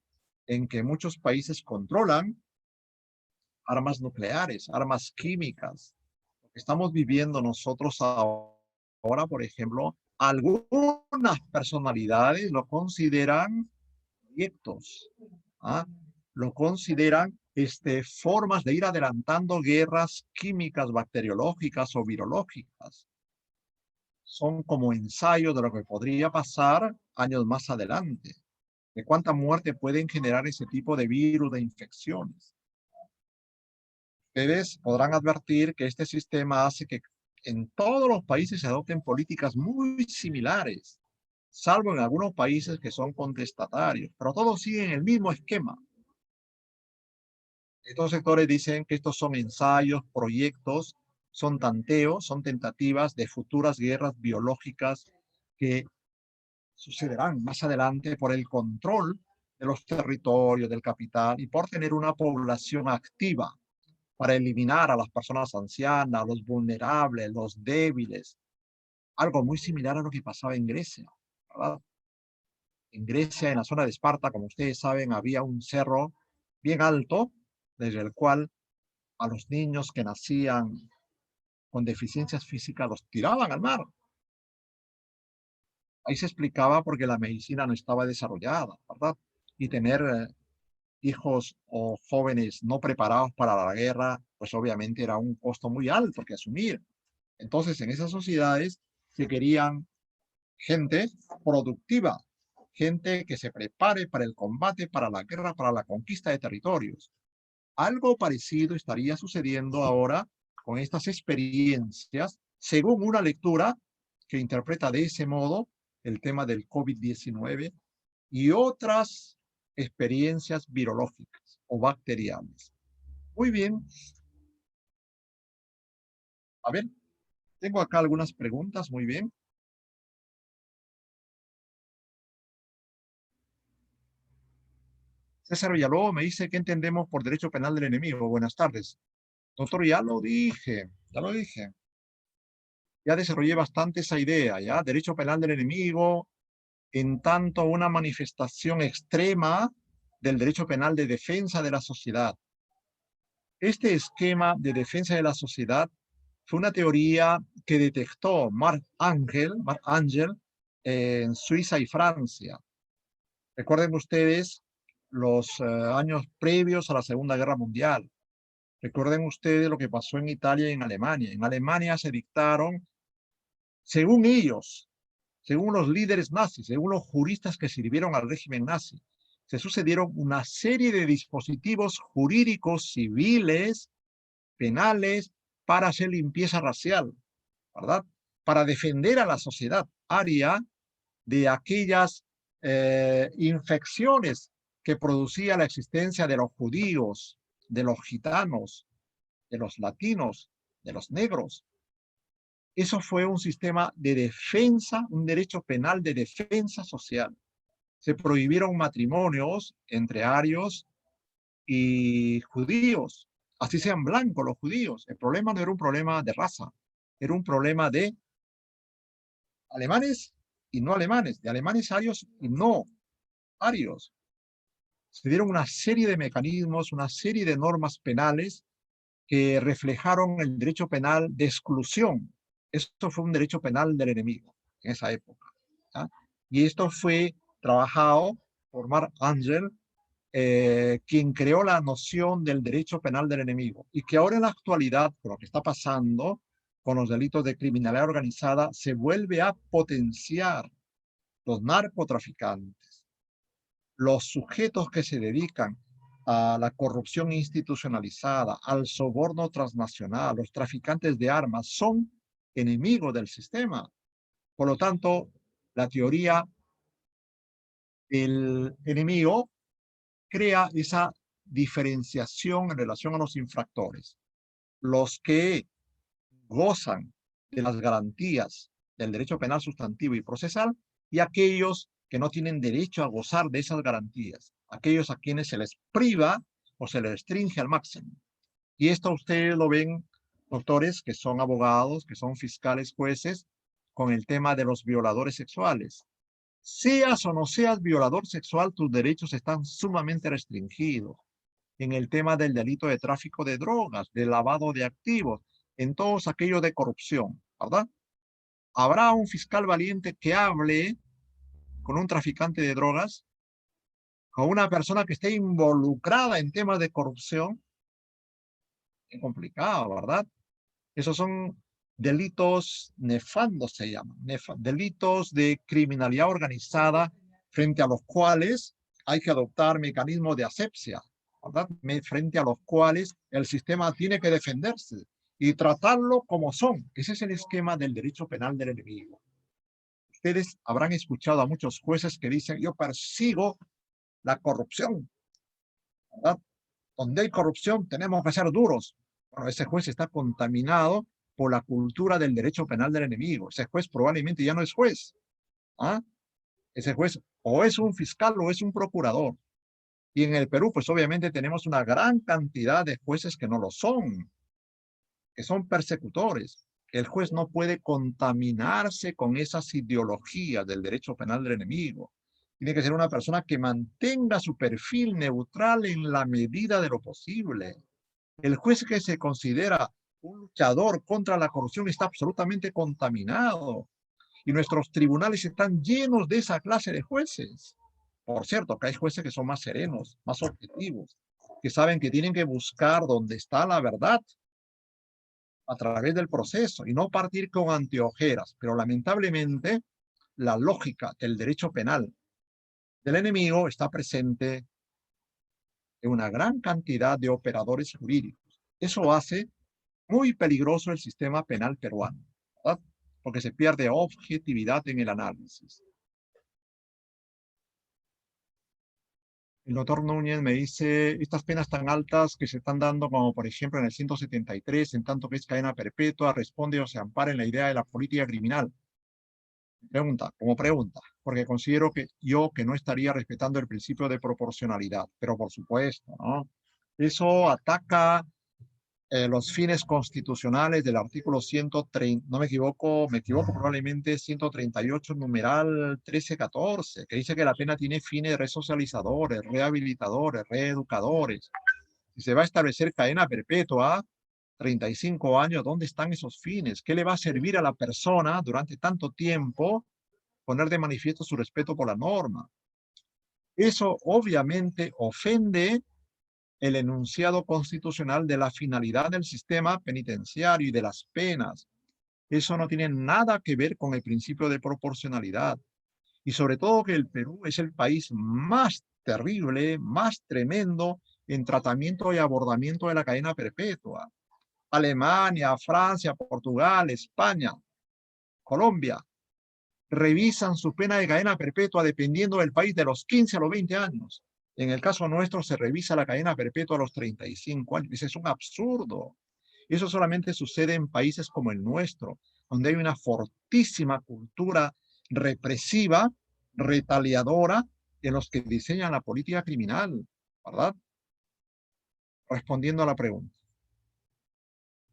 en que muchos países controlan armas nucleares, armas químicas. Lo que estamos viviendo nosotros ahora, por ejemplo, algunas personalidades lo consideran proyectos, ¿ah? Lo consideran formas de ir adelantando guerras químicas, bacteriológicas o virológicas. Son como ensayos de lo que podría pasar años más adelante, de cuánta muerte pueden generar ese tipo de virus, de infecciones. Ustedes podrán advertir que este sistema hace que en todos los países se adopten políticas muy similares, salvo en algunos países que son contestatarios, pero todos siguen el mismo esquema. Estos sectores dicen que estos son ensayos, proyectos, son tanteos, son tentativas de futuras guerras biológicas que sucederán más adelante por el control de los territorios, del capital y por tener una población activa para eliminar a las personas ancianas, los vulnerables, los débiles. Algo muy similar a lo que pasaba en Grecia, ¿verdad? En Grecia, en la zona de Esparta, como ustedes saben, había un cerro bien alto, desde el cual a los niños que nacían con deficiencias físicas los tiraban al mar. Ahí se explicaba porque la medicina no estaba desarrollada, ¿verdad? Y tener hijos o jóvenes no preparados para la guerra, pues obviamente era un costo muy alto que asumir. Entonces, en esas sociedades se querían gente productiva, gente que se prepare para el combate, para la guerra, para la conquista de territorios. Algo parecido estaría sucediendo ahora con estas experiencias, según una lectura que interpreta de ese modo el tema del COVID-19 y otras experiencias virológicas o bacterianas. Muy bien. A ver, tengo acá algunas preguntas. Muy bien. César Villalobos me dice, ¿qué entendemos por derecho penal del enemigo? Buenas tardes. Doctor, ya lo dije, ya lo dije. Ya desarrollé bastante esa idea, ¿ya? Derecho penal del enemigo, en tanto una manifestación extrema del derecho penal de defensa de la sociedad. Este esquema de defensa de la sociedad fue una teoría que detectó Marc Angel en Suiza y Francia. Recuerden ustedes los años previos a la Segunda Guerra Mundial. Recuerden ustedes lo que pasó en Italia y en Alemania. En Alemania se dictaron, según ellos, según los líderes nazis, según los juristas que sirvieron al régimen nazi, se sucedieron una serie de dispositivos jurídicos, civiles, penales, para hacer limpieza racial, ¿verdad? Para defender a la sociedad aria de aquellas infecciones que producía la existencia de los judíos, de los gitanos, de los latinos, de los negros. Eso fue un sistema de defensa, un derecho penal de defensa social. Se prohibieron matrimonios entre arios y judíos, así sean blancos los judíos. El problema no era un problema de raza, era un problema de alemanes y no alemanes, de alemanes arios y no arios. Se dieron una serie de mecanismos, una serie de normas penales que reflejaron el derecho penal de exclusión. Esto fue un derecho penal del enemigo en esa época, ¿ya? Y esto fue trabajado por Marc Angel, quien creó la noción del derecho penal del enemigo, y que ahora en la actualidad, con lo que está pasando con los delitos de criminalidad organizada, se vuelve a potenciar. Los narcotraficantes, los sujetos que se dedican a la corrupción institucionalizada, al soborno transnacional, los traficantes de armas, son enemigos del sistema. Por lo tanto, la teoría del enemigo crea esa diferenciación en relación a los infractores. Los que gozan de las garantías del derecho penal sustantivo y procesal, y aquellos que no tienen derecho a gozar de esas garantías, aquellos a quienes se les priva o se les restringe al máximo. Y esto ustedes lo ven, doctores, que son abogados, que son fiscales, jueces, con el tema de los violadores sexuales. Seas o no seas violador sexual, tus derechos están sumamente restringidos. En el tema del delito de tráfico de drogas, de lavado de activos, en todos aquellos de corrupción, ¿verdad? ¿Habrá un fiscal valiente que hable con un traficante de drogas, con una persona que esté involucrada en temas de corrupción? Es complicado, ¿verdad? Esos son delitos nefandos, se llaman, delitos de criminalidad organizada, frente a los cuales hay que adoptar mecanismos de asepsia, ¿verdad? Frente a los cuales el sistema tiene que defenderse y tratarlo como son. Ese es el esquema del derecho penal del enemigo. Ustedes habrán escuchado a muchos jueces que dicen: yo persigo la corrupción, ¿verdad? Donde hay corrupción tenemos que ser duros. Bueno, ese juez está contaminado por la cultura del derecho penal del enemigo. Ese juez probablemente ya no es juez. ¿Ah? Ese juez o es un fiscal o es un procurador. Y en el Perú, pues obviamente tenemos una gran cantidad de jueces que no lo son, que son persecutores. El juez no puede contaminarse con esas ideologías del derecho penal del enemigo. Tiene que ser una persona que mantenga su perfil neutral en la medida de lo posible. El juez que se considera un luchador contra la corrupción está absolutamente contaminado. Y nuestros tribunales están llenos de esa clase de jueces. Por cierto, que hay jueces que son más serenos, más objetivos, que saben que tienen que buscar dónde está la verdad a través del proceso y no partir con anteojeras. Pero lamentablemente, la lógica del derecho penal del enemigo está presente en una gran cantidad de operadores jurídicos. Eso hace muy peligroso el sistema penal peruano, ¿verdad? Porque se pierde objetividad en el análisis. El doctor Núñez me dice: estas penas tan altas que se están dando, como por ejemplo en el 173, en tanto que es cadena perpetua, responde o se ampara en la idea de la política criminal. Pregunta, porque considero que no estaría respetando el principio de proporcionalidad, pero por supuesto, ¿no? Eso ataca los fines constitucionales del artículo 130, no me equivoco probablemente 138, numeral 13-14, que dice que la pena tiene fines resocializadores, rehabilitadores, reeducadores. Si se va a establecer cadena perpetua, 35 años, ¿dónde están esos fines? ¿Qué le va a servir a la persona durante tanto tiempo poner de manifiesto su respeto por la norma? Eso obviamente ofende el enunciado constitucional de la finalidad del sistema penitenciario y de las penas. Eso no tiene nada que ver con el principio de proporcionalidad. Y sobre todo que el Perú es el país más terrible, más tremendo en tratamiento y abordamiento de la cadena perpetua. Alemania, Francia, Portugal, España, Colombia, revisan su pena de cadena perpetua dependiendo del país de los 15 a los 20 años. En el caso nuestro se revisa la cadena perpetua a los 35 años. Ese es un absurdo. Eso solamente sucede en países como el nuestro, donde hay una fortísima cultura represiva, retaliadora, en los que diseñan la política criminal, ¿verdad? Respondiendo a la pregunta.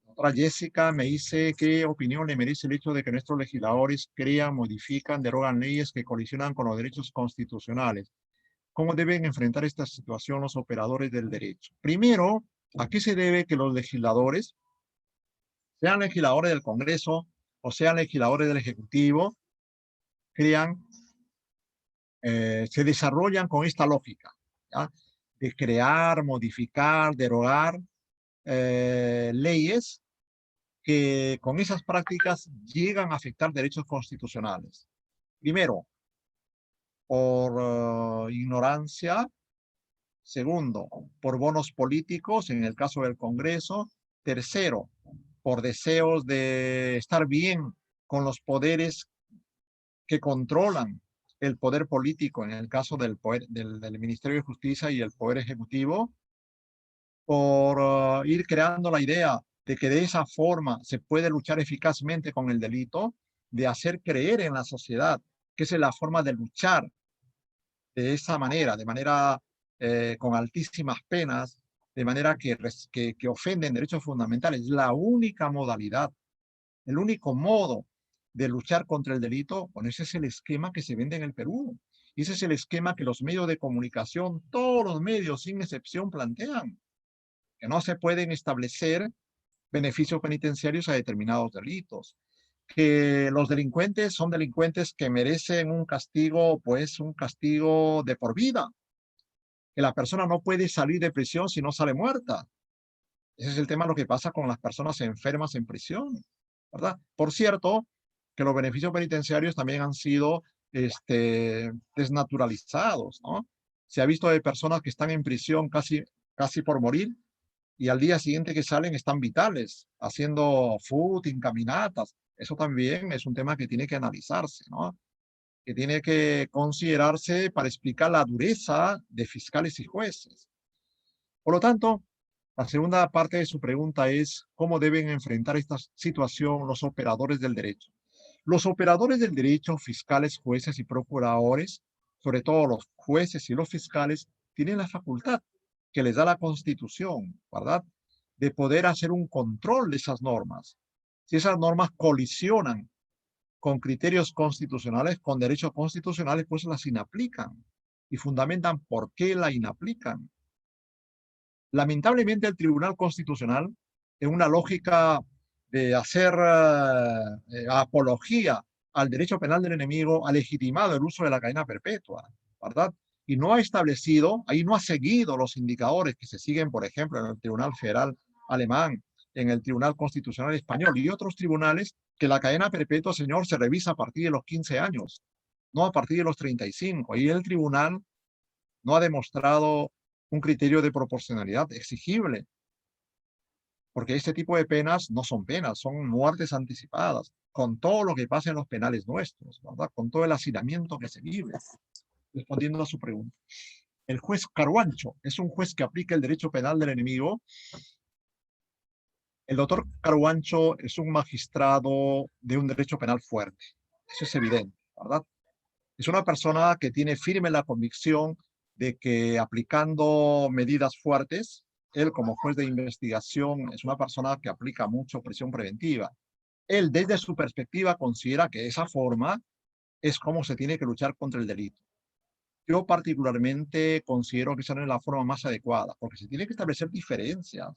Otra Jessica me dice qué opinión le merece el hecho de que nuestros legisladores crean, modifican, derogan leyes que colisionan con los derechos constitucionales. ¿Cómo deben enfrentar esta situación los operadores del derecho? Primero, ¿a qué se debe que los legisladores, sean legisladores del Congreso o sean legisladores del Ejecutivo, crean, se desarrollan con esta lógica, ¿ya? De crear, modificar, derogar leyes que con esas prácticas llegan a afectar derechos constitucionales? Primero, por ignorancia. Segundo, por bonos políticos, en el caso del Congreso. Tercero, por deseos de estar bien con los poderes que controlan el poder político, en el caso del Ministerio de Justicia y el Poder Ejecutivo. Por ir creando la idea de que de esa forma se puede luchar eficazmente con el delito, de hacer creer en la sociedad que esa es la forma de luchar de esa manera, de manera con altísimas penas, de manera que ofenden derechos fundamentales. La única modalidad, el único modo de luchar contra el delito, bueno, ese es el esquema que se vende en el Perú. Y ese es el esquema que los medios de comunicación, todos los medios sin excepción, plantean, que no se pueden establecer beneficios penitenciarios a determinados delitos, que los delincuentes son delincuentes que merecen un castigo, pues un castigo de por vida, que la persona no puede salir de prisión si no sale muerta. Ese es el tema de lo que pasa con las personas enfermas en prisión, ¿verdad? Por cierto, que los beneficios penitenciarios también han sido desnaturalizados, ¿no? Se ha visto de personas que están en prisión casi por morir y al día siguiente que salen están vitales, haciendo footing, caminatas. Eso también es un tema que tiene que analizarse, ¿no? Que tiene que considerarse para explicar la dureza de fiscales y jueces. Por lo tanto, la segunda parte de su pregunta es cómo deben enfrentar esta situación los operadores del derecho. Los operadores del derecho, fiscales, jueces y procuradores, sobre todo los jueces y los fiscales, tienen la facultad que les da la Constitución, ¿verdad? De poder hacer un control de esas normas. Si esas normas colisionan con criterios constitucionales, con derechos constitucionales, pues las inaplican y fundamentan por qué la inaplican. Lamentablemente el Tribunal Constitucional, en una lógica de hacer apología al derecho penal del enemigo, ha legitimado el uso de la cadena perpetua, ¿verdad? Y no ha establecido, ahí no ha seguido los indicadores que se siguen, por ejemplo, en el Tribunal Federal Alemán, en el Tribunal Constitucional Español y otros tribunales, que la cadena perpetua, señor, se revisa a partir de los 15 años, no a partir de los 35. Y el tribunal no ha demostrado un criterio de proporcionalidad exigible, porque este tipo de penas no son penas, son muertes anticipadas, con todo lo que pasa en los penales nuestros, ¿verdad? Con todo el hacinamiento que se vive. Respondiendo a su pregunta. El juez Caruancho es un juez que aplica el derecho penal del enemigo. El doctor Caruancho es un magistrado de un derecho penal fuerte. Eso es evidente, ¿verdad? Es una persona que tiene firme la convicción de que aplicando medidas fuertes, él como juez de investigación es una persona que aplica mucho prisión preventiva. Él desde su perspectiva considera que esa forma es como se tiene que luchar contra el delito. Yo particularmente considero que esa no es la forma más adecuada, porque se tiene que establecer diferencias.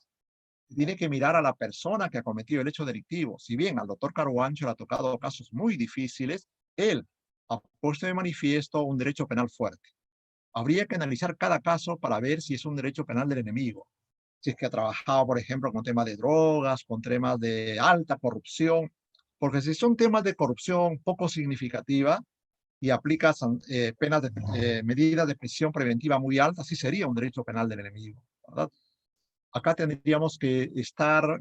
Se tiene que mirar a la persona que ha cometido el hecho delictivo. Si bien al doctor Caruancho le ha tocado casos muy difíciles, él ha puesto de manifiesto un derecho penal fuerte. Habría que analizar cada caso para ver si es un derecho penal del enemigo. Si es que ha trabajado, por ejemplo, con temas de drogas, con temas de alta corrupción, porque si son temas de corrupción poco significativa, y aplica medidas de prisión preventiva muy altas, sí sería un derecho penal del enemigo, ¿verdad? Acá tendríamos que estar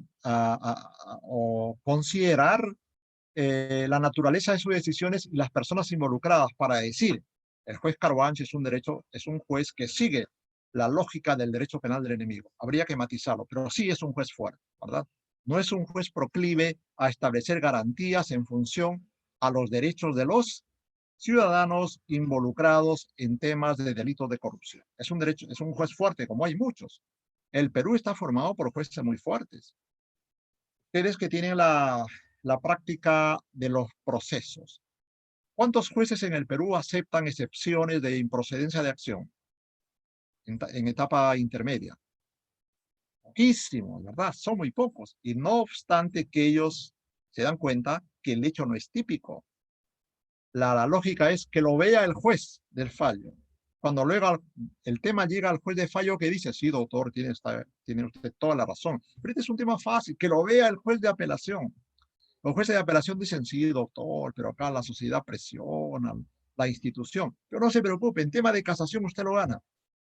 o considerar la naturaleza de sus decisiones y las personas involucradas para decir, el juez Carbanch es un juez que sigue la lógica del derecho penal del enemigo. Habría que matizarlo, pero sí es un juez fuerte, ¿verdad? No es un juez proclive a establecer garantías en función a los derechos de los ciudadanos involucrados en temas de delitos de corrupción. Es un juez fuerte, como hay muchos. El Perú está formado por jueces muy fuertes. Ustedes que tienen la práctica de los procesos. ¿Cuántos jueces en el Perú aceptan excepciones de improcedencia de acción en etapa intermedia? Poquísimos, ¿verdad? Son muy pocos. Y no obstante que ellos se dan cuenta que el hecho no es típico. La lógica es que lo vea el juez del fallo. Cuando luego el tema llega al juez de fallo que dice, sí, doctor, tiene usted toda la razón. Pero este es un tema fácil, que lo vea el juez de apelación. Los jueces de apelación dicen, sí, doctor, pero acá la sociedad presiona, la institución. Pero no se preocupe, en tema de casación usted lo gana.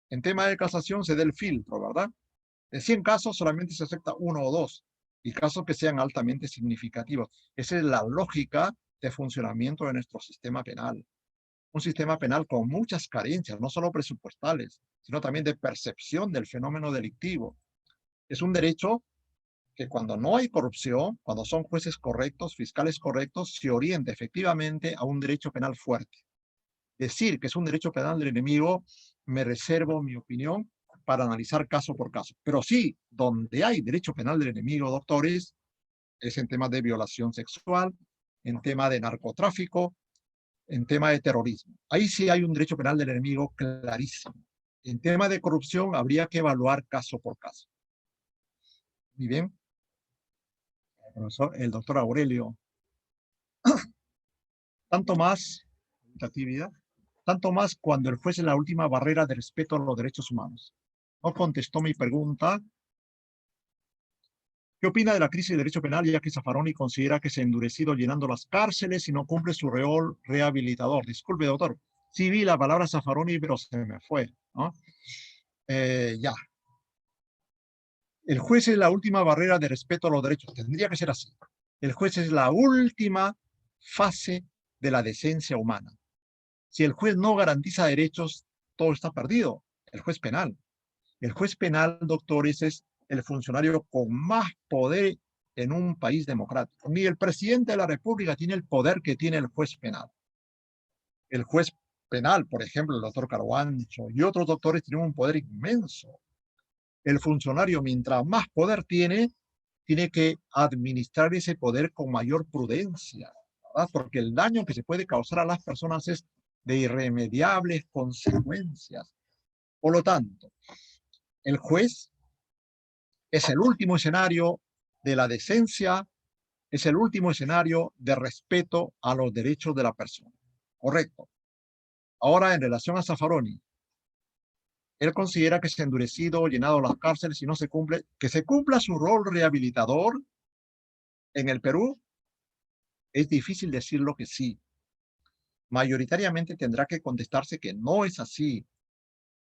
En tema de casación se da el filtro, ¿verdad? De 100 casos solamente se acepta uno o dos, y casos que sean altamente significativos. Esa es la lógica de funcionamiento de nuestro sistema penal. Un sistema penal con muchas carencias, no solo presupuestales, sino también de percepción del fenómeno delictivo. Es un derecho que cuando no hay corrupción, cuando son jueces correctos, fiscales correctos, se orienta efectivamente a un derecho penal fuerte. Decir que es un derecho penal del enemigo, me reservo mi opinión para analizar caso por caso. Pero sí, donde hay derecho penal del enemigo, doctores, es en temas de violación sexual, en tema de narcotráfico, en tema de terrorismo. Ahí sí hay un derecho penal del enemigo clarísimo. En tema de corrupción habría que evaluar caso por caso. Muy bien. El doctor Aurelio. Tanto más, tanto más cuando el juez es la última barrera de respeto a los derechos humanos. No contestó mi pregunta. ¿Qué opina de la crisis de derecho penal, ya que Zaffaroni considera que se ha endurecido llenando las cárceles y no cumple su rol rehabilitador? Disculpe, doctor. Sí vi la palabra Zaffaroni, pero se me fue, ¿no? Ya. El juez es la última barrera de respeto a los derechos. Tendría que ser así. El juez es la última fase de la decencia humana. Si el juez no garantiza derechos, todo está perdido. El juez penal. El juez penal, doctores, es el funcionario con más poder en un país democrático. Ni el presidente de la República tiene el poder que tiene el juez penal. El juez penal, por ejemplo, el doctor Carbancho y otros doctores tienen un poder inmenso. El funcionario, mientras más poder tiene que administrar ese poder con mayor prudencia, ¿verdad? Porque el daño que se puede causar a las personas es de irremediables consecuencias. Por lo tanto, el juez es el último escenario de la decencia, es el último escenario de respeto a los derechos de la persona. Correcto. Ahora, en relación a Zaffaroni, él considera que se ha endurecido, llenado las cárceles y no se cumple, que se cumpla su rol rehabilitador en el Perú. Es difícil decirlo que sí. Mayoritariamente tendrá que contestarse que no es así.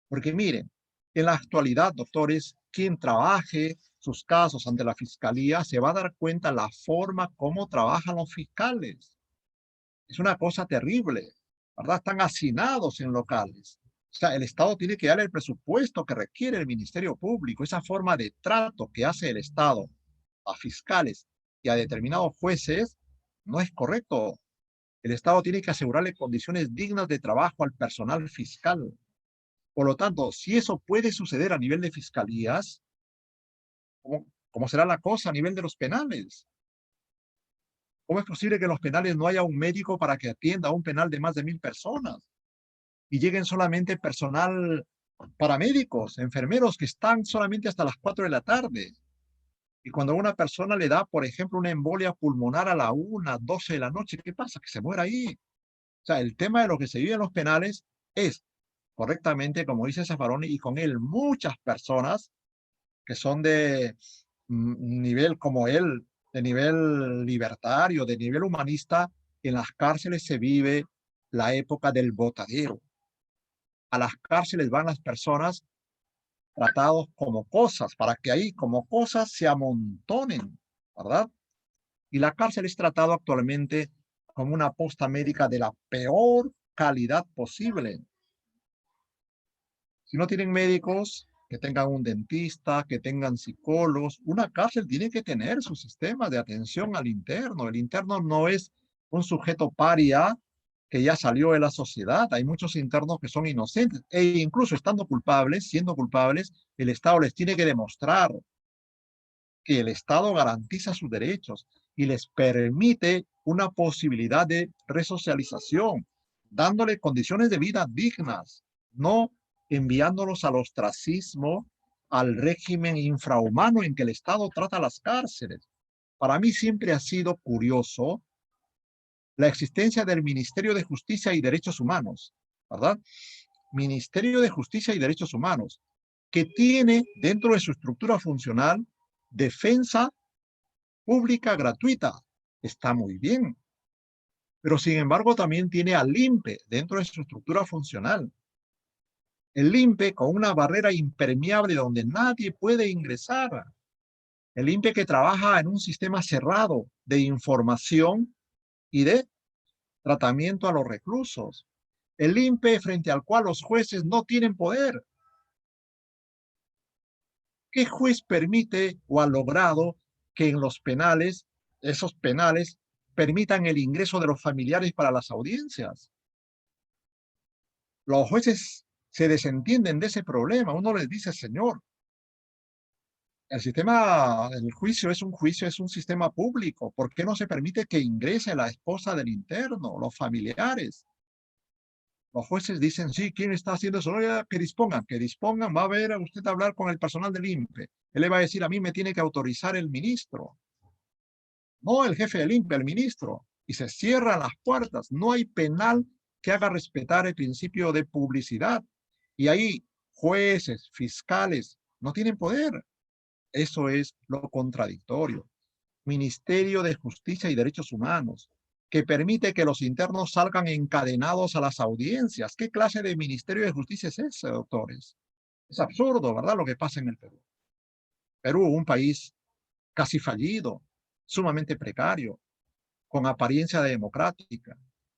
Porque miren, en la actualidad, doctores, quien trabaje sus casos ante la fiscalía se va a dar cuenta la forma como trabajan los fiscales. Es una cosa terrible, ¿verdad? Están hacinados en locales. O sea, el Estado tiene que dar el presupuesto que requiere el Ministerio Público. Esa forma de trato que hace el Estado a fiscales y a determinados jueces no es correcto. El Estado tiene que asegurarle condiciones dignas de trabajo al personal fiscal. Por lo tanto, si eso puede suceder a nivel de fiscalías, ¿cómo será la cosa a nivel de los penales? ¿Cómo es posible que en los penales no haya un médico para que atienda a un penal de más de 1000 personas? Y lleguen solamente personal paramédicos, enfermeros que están solamente hasta las 4 de la tarde. Y cuando a una persona le da, por ejemplo, una embolia pulmonar a la 1, 12 de la noche, ¿qué pasa? Que se muera ahí. O sea, el tema de lo que se vive en los penales es correctamente, como dice Zaffaroni, y con él muchas personas que son de nivel como él, de nivel libertario, de nivel humanista, en las cárceles se vive la época del botadero. A las cárceles van las personas tratados como cosas, para que ahí como cosas se amontonen, ¿verdad? Y la cárcel es tratado actualmente como una posta médica de la peor calidad posible. Si no tienen médicos, que tengan un dentista, que tengan psicólogos, una cárcel tiene que tener su sistema de atención al interno. El interno no es un sujeto paria que ya salió de la sociedad. Hay muchos internos que son inocentes e incluso estando culpables, siendo culpables, el Estado les tiene que demostrar que el Estado garantiza sus derechos y les permite una posibilidad de resocialización, dándole condiciones de vida dignas, no enviándolos al ostracismo, al régimen infrahumano en que el Estado trata las cárceles. Para mí siempre ha sido curioso la existencia del Ministerio de Justicia y Derechos Humanos, ¿verdad? Ministerio de Justicia y Derechos Humanos, que tiene dentro de su estructura funcional defensa pública gratuita. Está muy bien. Pero sin embargo también tiene al INPE dentro de su estructura funcional. El INPE con una barrera impermeable donde nadie puede ingresar. El INPE que trabaja en un sistema cerrado de información y de tratamiento a los reclusos. El INPE frente al cual los jueces no tienen poder. ¿Qué juez permite o ha logrado que en los penales, esos penales, permitan el ingreso de los familiares para las audiencias? Los jueces se desentienden de ese problema. Uno les dice, señor, el sistema del juicio, es un sistema público. ¿Por qué no se permite que ingrese la esposa del interno, los familiares? Los jueces dicen, sí, ¿quién está haciendo eso? No, ya, que dispongan, va a ver a usted hablar con el personal del INPE. Él le va a decir, a mí me tiene que autorizar el ministro. No el jefe del INPE, el ministro. Y se cierran las puertas. No hay penal que haga respetar el principio de publicidad. Y ahí jueces, fiscales, no tienen poder. Eso es lo contradictorio. Ministerio de Justicia y Derechos Humanos, que permite que los internos salgan encadenados a las audiencias. ¿Qué clase de Ministerio de Justicia es ese, doctores? Es absurdo, ¿verdad? Lo que pasa en el Perú. Perú, un país casi fallido, sumamente precario, con apariencia democrática.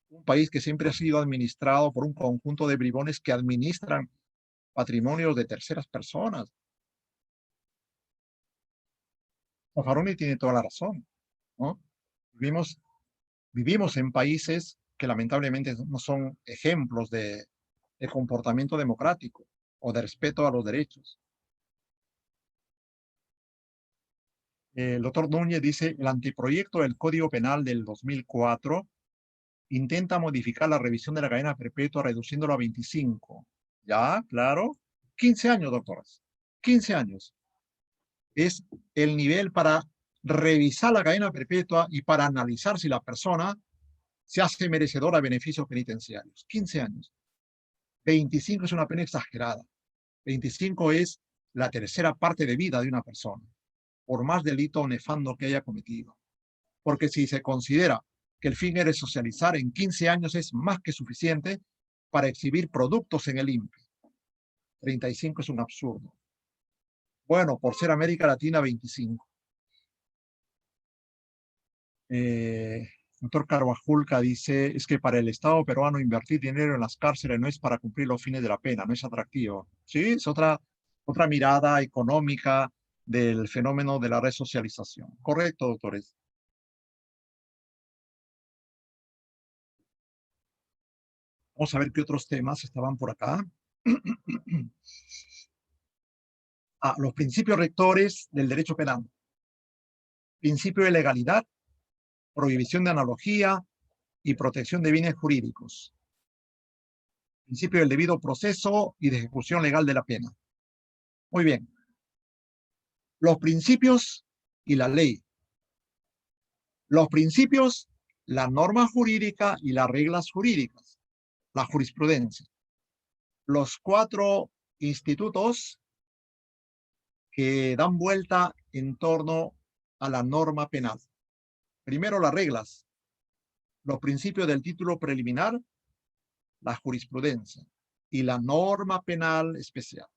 Un país que siempre ha sido administrado por un conjunto de bribones que administran patrimonios de terceras personas. Zaffaroni tiene toda la razón, ¿no? Vivimos, vivimos en países que lamentablemente no son ejemplos de comportamiento democrático o de respeto a los derechos. El doctor Núñez dice, el anteproyecto del Código Penal del 2004 intenta modificar la revisión de la cadena perpetua reduciéndolo a 25. Ya, claro. 15 años, doctores. 15 años. Es el nivel para revisar la cadena perpetua y para analizar si la persona se hace merecedora de beneficios penitenciarios. 15 años. 25 es una pena exagerada. 25 es la tercera parte de vida de una persona, por más delito nefando que haya cometido. Porque si se considera que el fin es socializar, en 15 años es más que suficiente para exhibir productos en el INPE. 35 es un absurdo. Bueno, por ser América Latina, 25. Doctor Carvajulca dice, es que para el Estado peruano invertir dinero en las cárceles no es para cumplir los fines de la pena, no es atractivo. Sí, es otra mirada económica del fenómeno de la resocialización. Correcto, doctores. Vamos a ver qué otros temas estaban por acá. Los principios rectores del derecho penal. Principio de legalidad, prohibición de analogía y protección de bienes jurídicos. Principio del debido proceso y de ejecución legal de la pena. Muy bien. Los principios y la ley. Los principios, la norma jurídica y las reglas jurídicas, la jurisprudencia. Los 4 institutos que dan vuelta en torno a la norma penal. Primero, las reglas. Los principios del título preliminar, la jurisprudencia y la norma penal especial.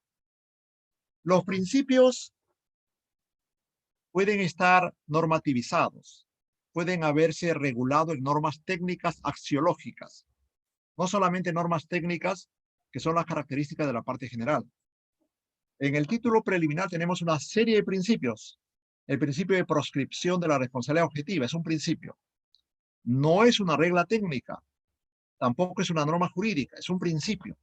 Los principios pueden estar normativizados, pueden haberse regulado en normas técnicas axiológicas, no solamente normas técnicas que son las características de la parte general. En el título preliminar tenemos una serie de principios. El principio de proscripción de la responsabilidad objetiva es un principio. No es una regla técnica, tampoco es una norma jurídica, es un principio.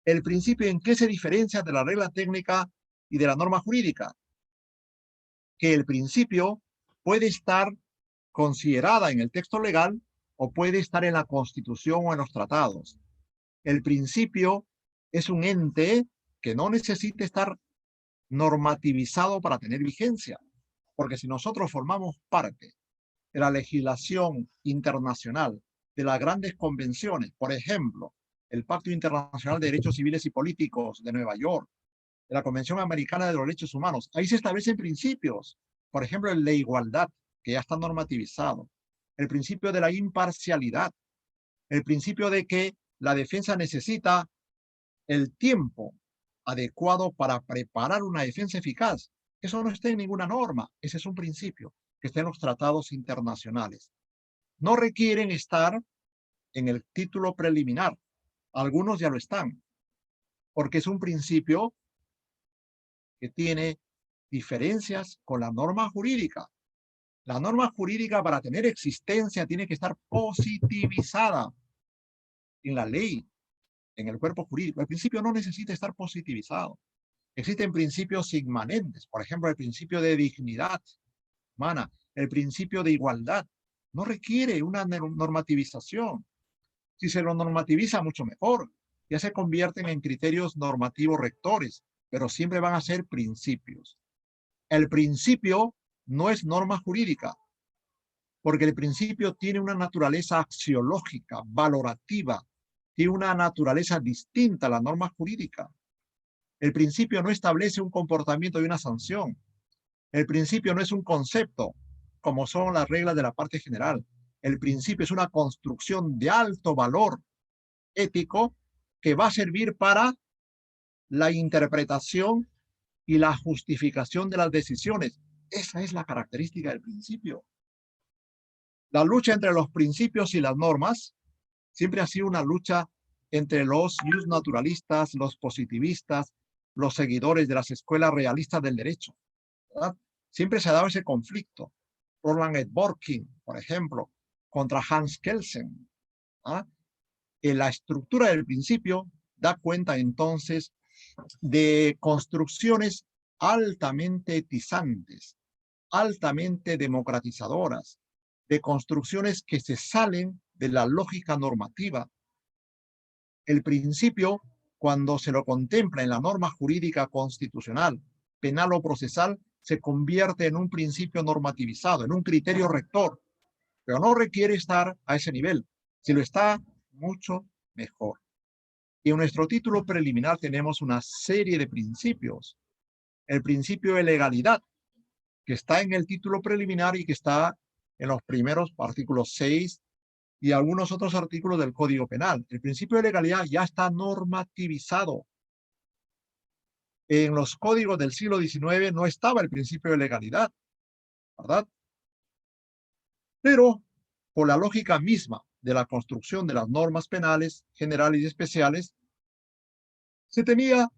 El principio, ¿en qué se diferencia de la regla técnica y de la norma jurídica? Que el principio puede estar considerada en el texto legal o puede estar en la Constitución o en los tratados. El principio es un ente que no necesita estar normativizado para tener vigencia, porque si nosotros formamos parte de la legislación internacional, de las grandes convenciones, por ejemplo, el Pacto Internacional de Derechos Civiles y Políticos de Nueva York, de la Convención Americana de los Derechos Humanos, ahí se establecen principios, por ejemplo, el de igualdad, que ya está normativizado, el principio de la imparcialidad, el principio de que la defensa necesita el tiempo adecuado para preparar una defensa eficaz. Eso no está en ninguna norma, ese es un principio que está en los tratados internacionales. No requieren estar en el título preliminar, algunos ya lo están, porque es un principio que tiene diferencias con la norma jurídica. La norma jurídica, para tener existencia, tiene que estar positivizada en la ley, en el cuerpo jurídico. El principio no necesita estar positivizado. Existen principios inmanentes, por ejemplo, el principio de dignidad humana, el principio de igualdad. No requiere una normativización. Si se lo normativiza, mucho mejor. Ya se convierten en criterios normativos rectores, pero siempre van a ser principios. El principio no es norma jurídica, porque el principio tiene una naturaleza axiológica, valorativa, tiene una naturaleza distinta a la norma jurídica. El principio no establece un comportamiento y una sanción. El principio no es un concepto, como son las reglas de la parte general. El principio es una construcción de alto valor ético que va a servir para la interpretación y la justificación de las decisiones. Esa es la característica del principio. La lucha entre los principios y las normas siempre ha sido una lucha entre los naturalistas, los positivistas, los seguidores de las escuelas realistas del derecho, ¿verdad? Siempre se ha dado ese conflicto. Roland Dworkin, por ejemplo, contra Hans Kelsen. ¿Ah? En la estructura del principio da cuenta entonces de construcciones altamente etizantes, altamente democratizadoras, de construcciones que se salen de la lógica normativa. El principio, cuando se lo contempla en la norma jurídica constitucional, penal o procesal, se convierte en un principio normativizado, en un criterio rector, pero no requiere estar a ese nivel. Si lo está, mucho mejor. Y en nuestro título preliminar tenemos una serie de principios. El principio de legalidad, que está en el título preliminar y que está en los primeros artículos 6 y algunos otros artículos del Código Penal. El principio de legalidad ya está normativizado. En los códigos del siglo XIX no estaba el principio de legalidad, ¿verdad? Pero por la lógica misma de la construcción de las normas penales generales y especiales, se tenía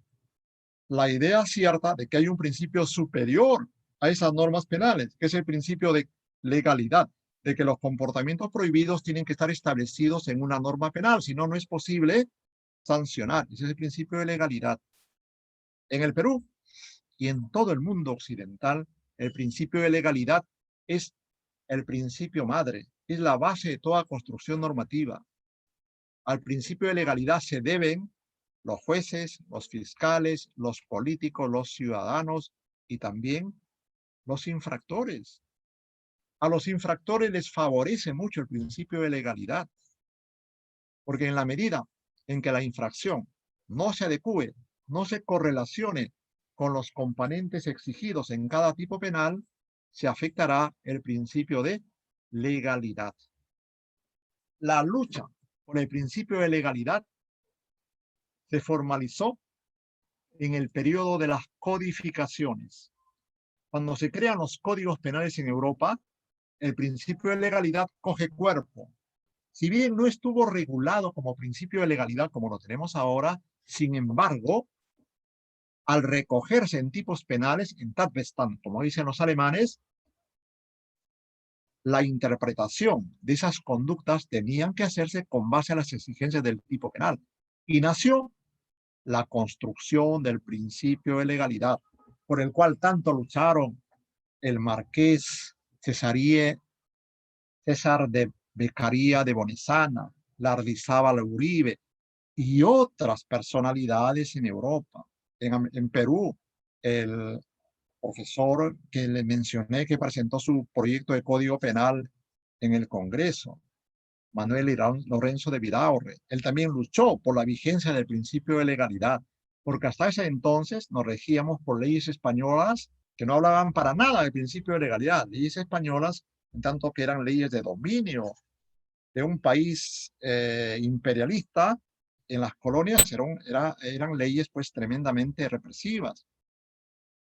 la idea cierta de que hay un principio superior a esas normas penales, que es el principio de legalidad, de que los comportamientos prohibidos tienen que estar establecidos en una norma penal, si no, no es posible sancionar. Ese es el principio de legalidad. En el Perú y en todo el mundo occidental, el principio de legalidad es el principio madre, es la base de toda construcción normativa. Al principio de legalidad se deben los jueces, los fiscales, los políticos, los ciudadanos y también los infractores. A los infractores les favorece mucho el principio de legalidad, porque en la medida en que la infracción no se adecue, no se correlacione con los componentes exigidos en cada tipo penal, se afectará el principio de legalidad. La lucha por el principio de legalidad se formalizó en el periodo de las codificaciones. Cuando se crean los códigos penales en Europa, el principio de legalidad coge cuerpo. Si bien no estuvo regulado como principio de legalidad como lo tenemos ahora, sin embargo, al recogerse en tipos penales, en Tatbestand, como dicen los alemanes, la interpretación de esas conductas tenían que hacerse con base a las exigencias del tipo penal. Y nació la construcción del principio de legalidad, por el cual tanto lucharon el marqués César de Beccaria de Bonesana, Lardizábal Uribe y otras personalidades en Europa. En Perú, el profesor que le mencioné que presentó su proyecto de código penal en el Congreso, Manuel Irán Lorenzo de Vidaurre. Él también luchó por la vigencia del principio de legalidad, porque hasta ese entonces nos regíamos por leyes españolas que no hablaban para nada del principio de legalidad. Leyes españolas, en tanto que eran leyes de dominio de un país imperialista, en las colonias eran leyes pues tremendamente represivas.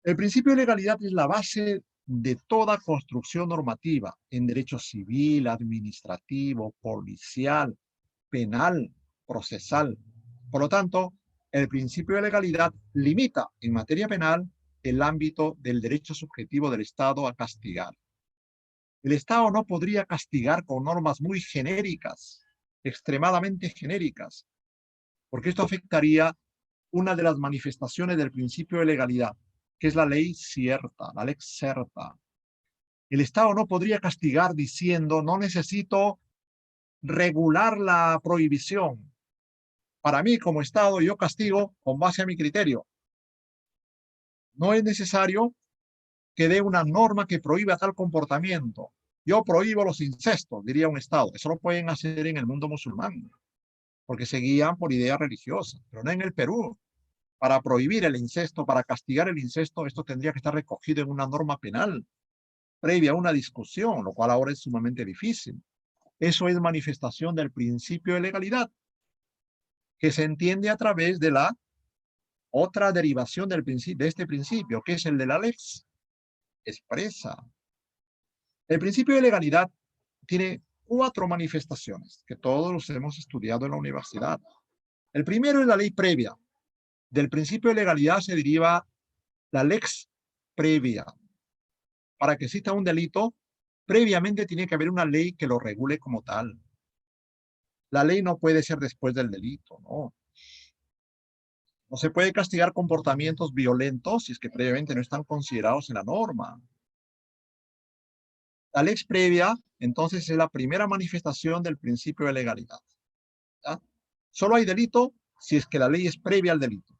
El principio de legalidad es la base de toda construcción normativa en derecho civil, administrativo, policial, penal, procesal. Por lo tanto, el principio de legalidad limita en materia penal el ámbito del derecho subjetivo del Estado a castigar. El Estado no podría castigar con normas muy genéricas, extremadamente genéricas, porque esto afectaría una de las manifestaciones del principio de legalidad, que es la ley cierta, la lex certa. El Estado no podría castigar diciendo, no necesito regular la prohibición. Para mí, como Estado, yo castigo con base a mi criterio. No es necesario que dé una norma que prohíba tal comportamiento. Yo prohíbo los incestos, diría un Estado. Eso lo pueden hacer en el mundo musulmán, porque se guían por ideas religiosas, pero no en el Perú. Para prohibir el incesto, para castigar el incesto, esto tendría que estar recogido en una norma penal, previa a una discusión, lo cual ahora es sumamente difícil. Eso es manifestación del principio de legalidad, que se entiende a través de la otra derivación de este principio, que es el de la lex expresa. El principio de legalidad tiene 4 manifestaciones que todos los hemos estudiado en la universidad. El primero es la ley previa. Del principio de legalidad se deriva la lex previa. Para que exista un delito, previamente tiene que haber una ley que lo regule como tal. La ley no puede ser después del delito, ¿no? No se puede castigar comportamientos violentos si es que previamente no están considerados en la norma. La lex previa, entonces, es la primera manifestación del principio de legalidad. ¿Ya? Solo hay delito si es que la ley es previa al delito.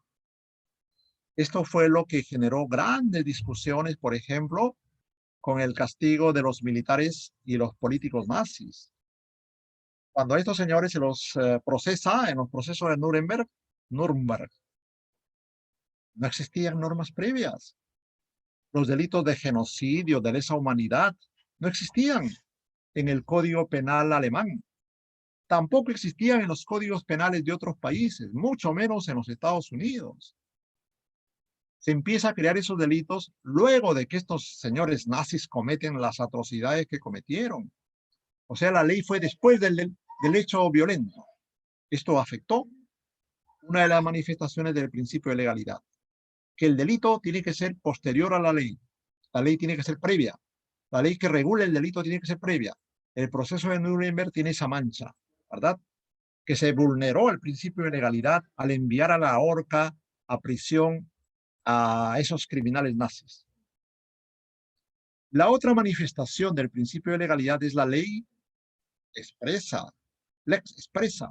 Esto fue lo que generó grandes discusiones, por ejemplo, con el castigo de los militares y los políticos nazis. Cuando a estos señores se los procesa en los procesos de Nuremberg, no existían normas previas. Los delitos de genocidio, de lesa humanidad, no existían en el Código Penal alemán. Tampoco existían en los códigos penales de otros países, mucho menos en los Estados Unidos. Se empieza a crear esos delitos luego de que estos señores nazis cometen las atrocidades que cometieron. O sea, la ley fue después del hecho violento. Esto afectó una de las manifestaciones del principio de legalidad, que el delito tiene que ser posterior a la ley. La ley tiene que ser previa. La ley que regula el delito tiene que ser previa. El proceso de Nuremberg tiene esa mancha, ¿verdad? Que se vulneró el principio de legalidad al enviar a la horca, a prisión, a esos criminales nazis. La otra manifestación del principio de legalidad es la ley expresa, lex expresa,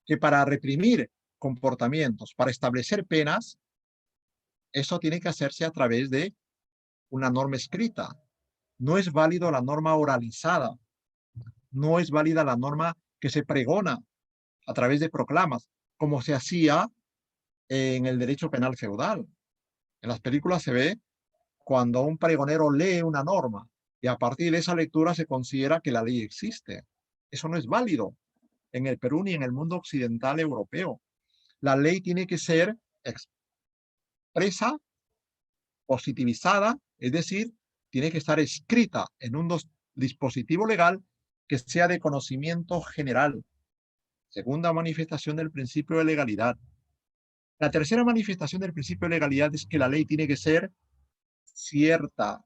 que para reprimir comportamientos, para establecer penas, eso tiene que hacerse a través de una norma escrita. No es válido la norma oralizada, no es válida la norma que se pregona a través de proclamas, como se hacía en el derecho penal feudal. En las películas se ve cuando un pregonero lee una norma y a partir de esa lectura se considera que la ley existe. Eso no es válido en el Perú ni en el mundo occidental europeo. La ley tiene que ser expresa, positivizada, es decir, tiene que estar escrita en un dispositivo legal que sea de conocimiento general. Segunda manifestación del principio de legalidad. La tercera manifestación del principio de legalidad es que la ley tiene que ser cierta.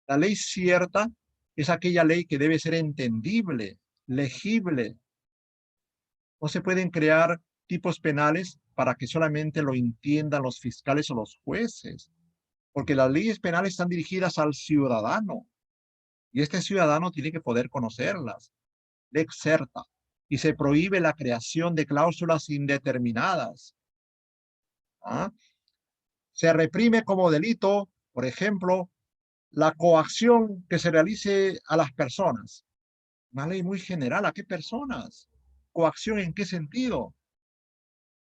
La ley cierta es aquella ley que debe ser entendible, legible. No se pueden crear tipos penales para que solamente lo entiendan los fiscales o los jueces, porque las leyes penales están dirigidas al ciudadano y este ciudadano tiene que poder conocerlas. Lex certa. Y se prohíbe la creación de cláusulas indeterminadas. ¿Ah? Se reprime como delito, por ejemplo, la coacción que se realice a las personas. Una ley muy general. ¿A qué personas? ¿Coacción en qué sentido?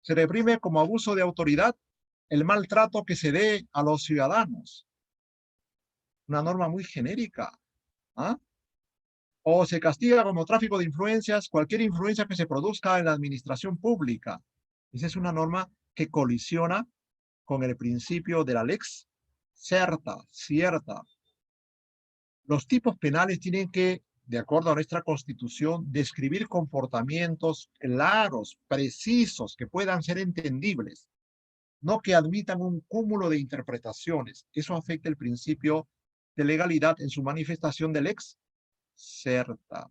Se reprime como abuso de autoridad el maltrato que se dé a los ciudadanos. Una norma muy genérica. ¿Ah? O se castiga como tráfico de influencias cualquier influencia que se produzca en la administración pública. Esa es una norma que colisiona con el principio de la lex certa, cierta. Los tipos penales tienen que, de acuerdo a nuestra Constitución, describir comportamientos claros, precisos, que puedan ser entendibles, no que admitan un cúmulo de interpretaciones. Eso afecta el principio de legalidad en su manifestación de lex certa.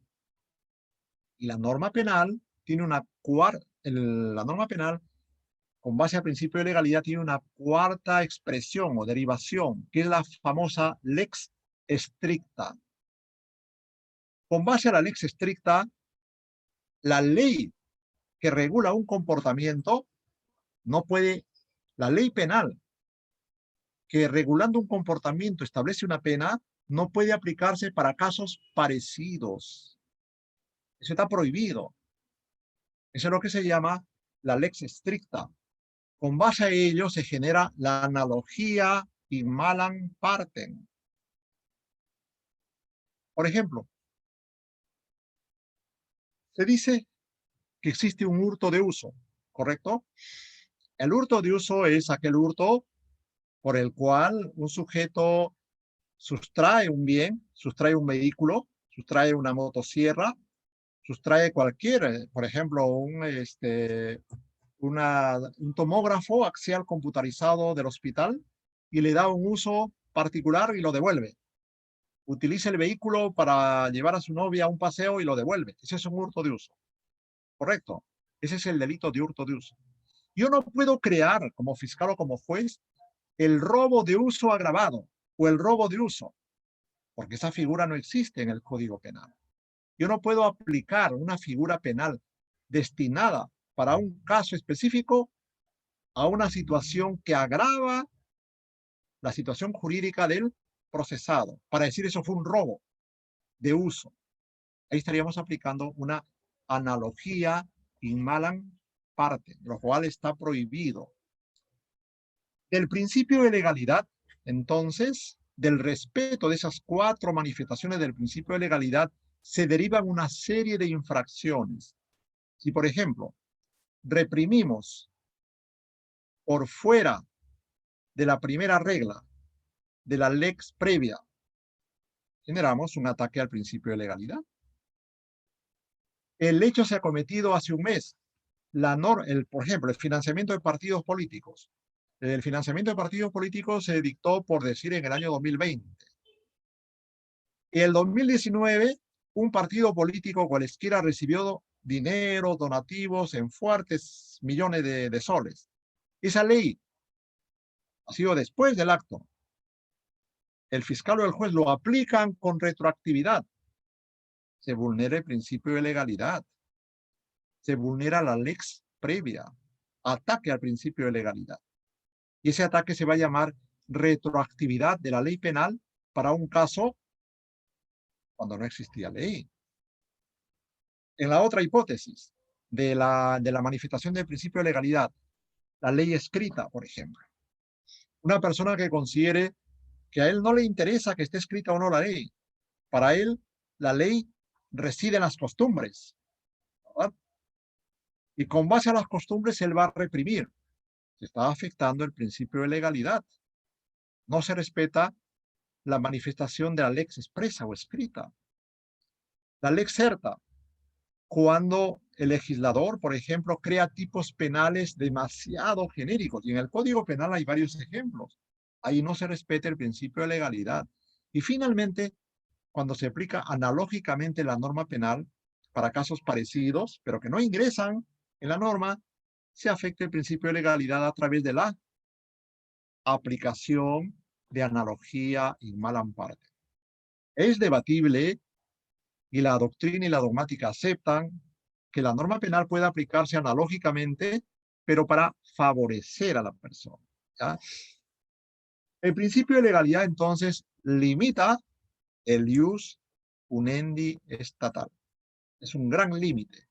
Y la norma penal tiene la norma penal, con base al principio de legalidad, tiene una cuarta expresión o derivación, que es la famosa lex stricta. Con base a la lex stricta, la ley que regula un comportamiento no puede, la ley penal que regulando un comportamiento establece una pena, no puede aplicarse para casos parecidos. Eso está prohibido. Eso es lo que se llama la lex stricta. Con base a ello se genera la analogía in malam partem. Por ejemplo, se dice que existe un hurto de uso, ¿correcto? El hurto de uso es aquel hurto por el cual un sujeto sustrae un bien, sustrae un vehículo, sustrae una motosierra, sustrae cualquier, por ejemplo, un tomógrafo axial computarizado del hospital y le da un uso particular y lo devuelve. Utiliza el vehículo para llevar a su novia a un paseo y lo devuelve. Ese es un hurto de uso. Correcto. Ese es el delito de hurto de uso. Yo no puedo crear como fiscal o como juez el robo de uso agravado o el robo de uso, porque esa figura no existe en el Código Penal. Yo no puedo aplicar una figura penal destinada para un caso específico a una situación que agrava la situación jurídica del procesado, para decir eso fue un robo de uso. Ahí estaríamos aplicando una analogía in malam parte, lo cual está prohibido. Del principio de legalidad, entonces, del respeto de esas cuatro manifestaciones del principio de legalidad, se derivan una serie de infracciones. Si, por ejemplo, reprimimos por fuera de la primera regla de la lex previa, generamos un ataque al principio de legalidad. El hecho se ha cometido hace un mes. Por ejemplo, el financiamiento de partidos políticos. El financiamiento de partidos políticos se dictó, por decir, en el año 2020. En el 2019, un partido político cualesquiera recibió dinero, donativos en fuertes millones de soles. Esa ley ha sido después del acto. El fiscal o el juez lo aplican con retroactividad. Se vulnera el principio de legalidad. Se vulnera la lex previa. Ataque al principio de legalidad. Y ese ataque se va a llamar retroactividad de la ley penal para un caso cuando no existía ley. En la otra hipótesis de la manifestación del principio de legalidad, la ley escrita, por ejemplo. Una persona que considere que a él no le interesa que esté escrita o no la ley. Para él, la ley reside en las costumbres, ¿verdad? Y con base a las costumbres, él va a reprimir. Se está afectando el principio de legalidad. No se respeta la manifestación de la lex expresa o escrita. La lex certa, cuando el legislador, por ejemplo, crea tipos penales demasiado genéricos. Y en el Código Penal hay varios ejemplos. Ahí no se respeta el principio de legalidad. Y finalmente, cuando se aplica analógicamente la norma penal para casos parecidos, pero que no ingresan en la norma, se afecta el principio de legalidad a través de la aplicación de analogía in malam parte. Es debatible, y la doctrina y la dogmática aceptan, que la norma penal puede aplicarse analógicamente, pero para favorecer a la persona, ¿ya? El principio de legalidad, entonces, limita el ius punendi estatal. Es un gran límite.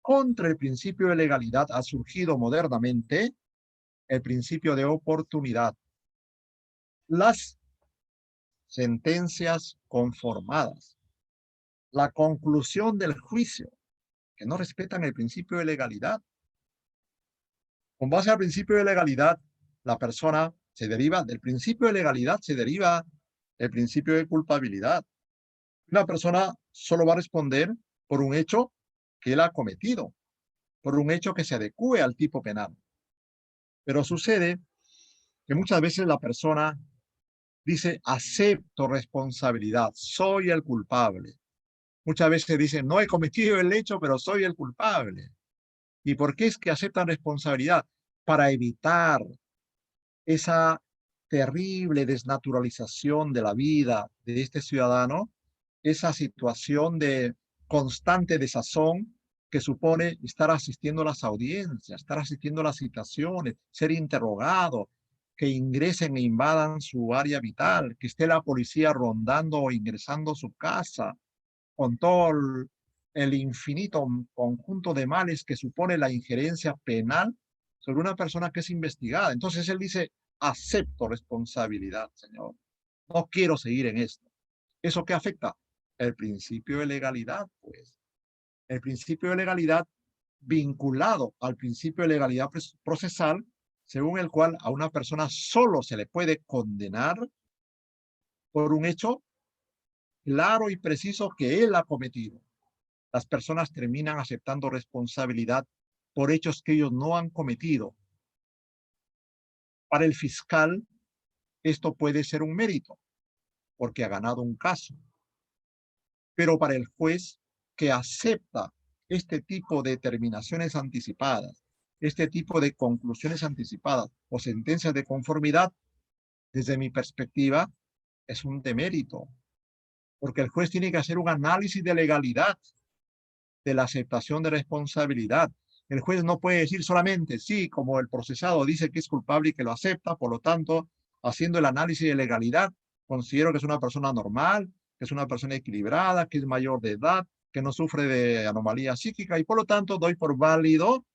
Contra el principio de legalidad ha surgido modernamente el principio de oportunidad. Las sentencias conformadas, la conclusión del juicio, que no respetan el principio de legalidad. Con base al principio de legalidad, la persona se deriva, del principio de legalidad se deriva el principio de culpabilidad. Una persona solo va a responder por un hecho que él ha cometido, por un hecho que se adecue al tipo penal. Pero sucede que muchas veces la persona dice, acepto responsabilidad, soy el culpable. Muchas veces dice, no he cometido el hecho, pero soy el culpable. ¿Y por qué es que aceptan responsabilidad? Para evitar esa terrible desnaturalización de la vida de este ciudadano, esa situación de constante desazón que supone estar asistiendo a las audiencias, estar asistiendo a las citaciones, ser interrogado, que ingresen e invadan su área vital, que esté la policía rondando o ingresando a su casa, con todo el infinito conjunto de males que supone la injerencia penal sobre una persona que es investigada. Entonces él dice, acepto responsabilidad, Señor. No quiero seguir en esto. ¿Eso qué afecta? El principio de legalidad, pues. El principio de legalidad vinculado al principio de legalidad procesal, según el cual a una persona solo se le puede condenar por un hecho claro y preciso que él ha cometido. Las personas terminan aceptando responsabilidad por hechos que ellos no han cometido. Para el fiscal, esto puede ser un mérito, porque ha ganado un caso. Pero para el juez que acepta este tipo de determinaciones anticipadas, este tipo de conclusiones anticipadas o sentencias de conformidad, desde mi perspectiva, es un demérito, porque el juez tiene que hacer un análisis de legalidad de la aceptación de responsabilidad. El juez no puede decir solamente, sí, como el procesado dice que es culpable y que lo acepta, por lo tanto, haciendo el análisis de legalidad, considero que es una persona normal, que es una persona equilibrada, que es mayor de edad, que no sufre de anomalía psíquica y por lo tanto doy por válido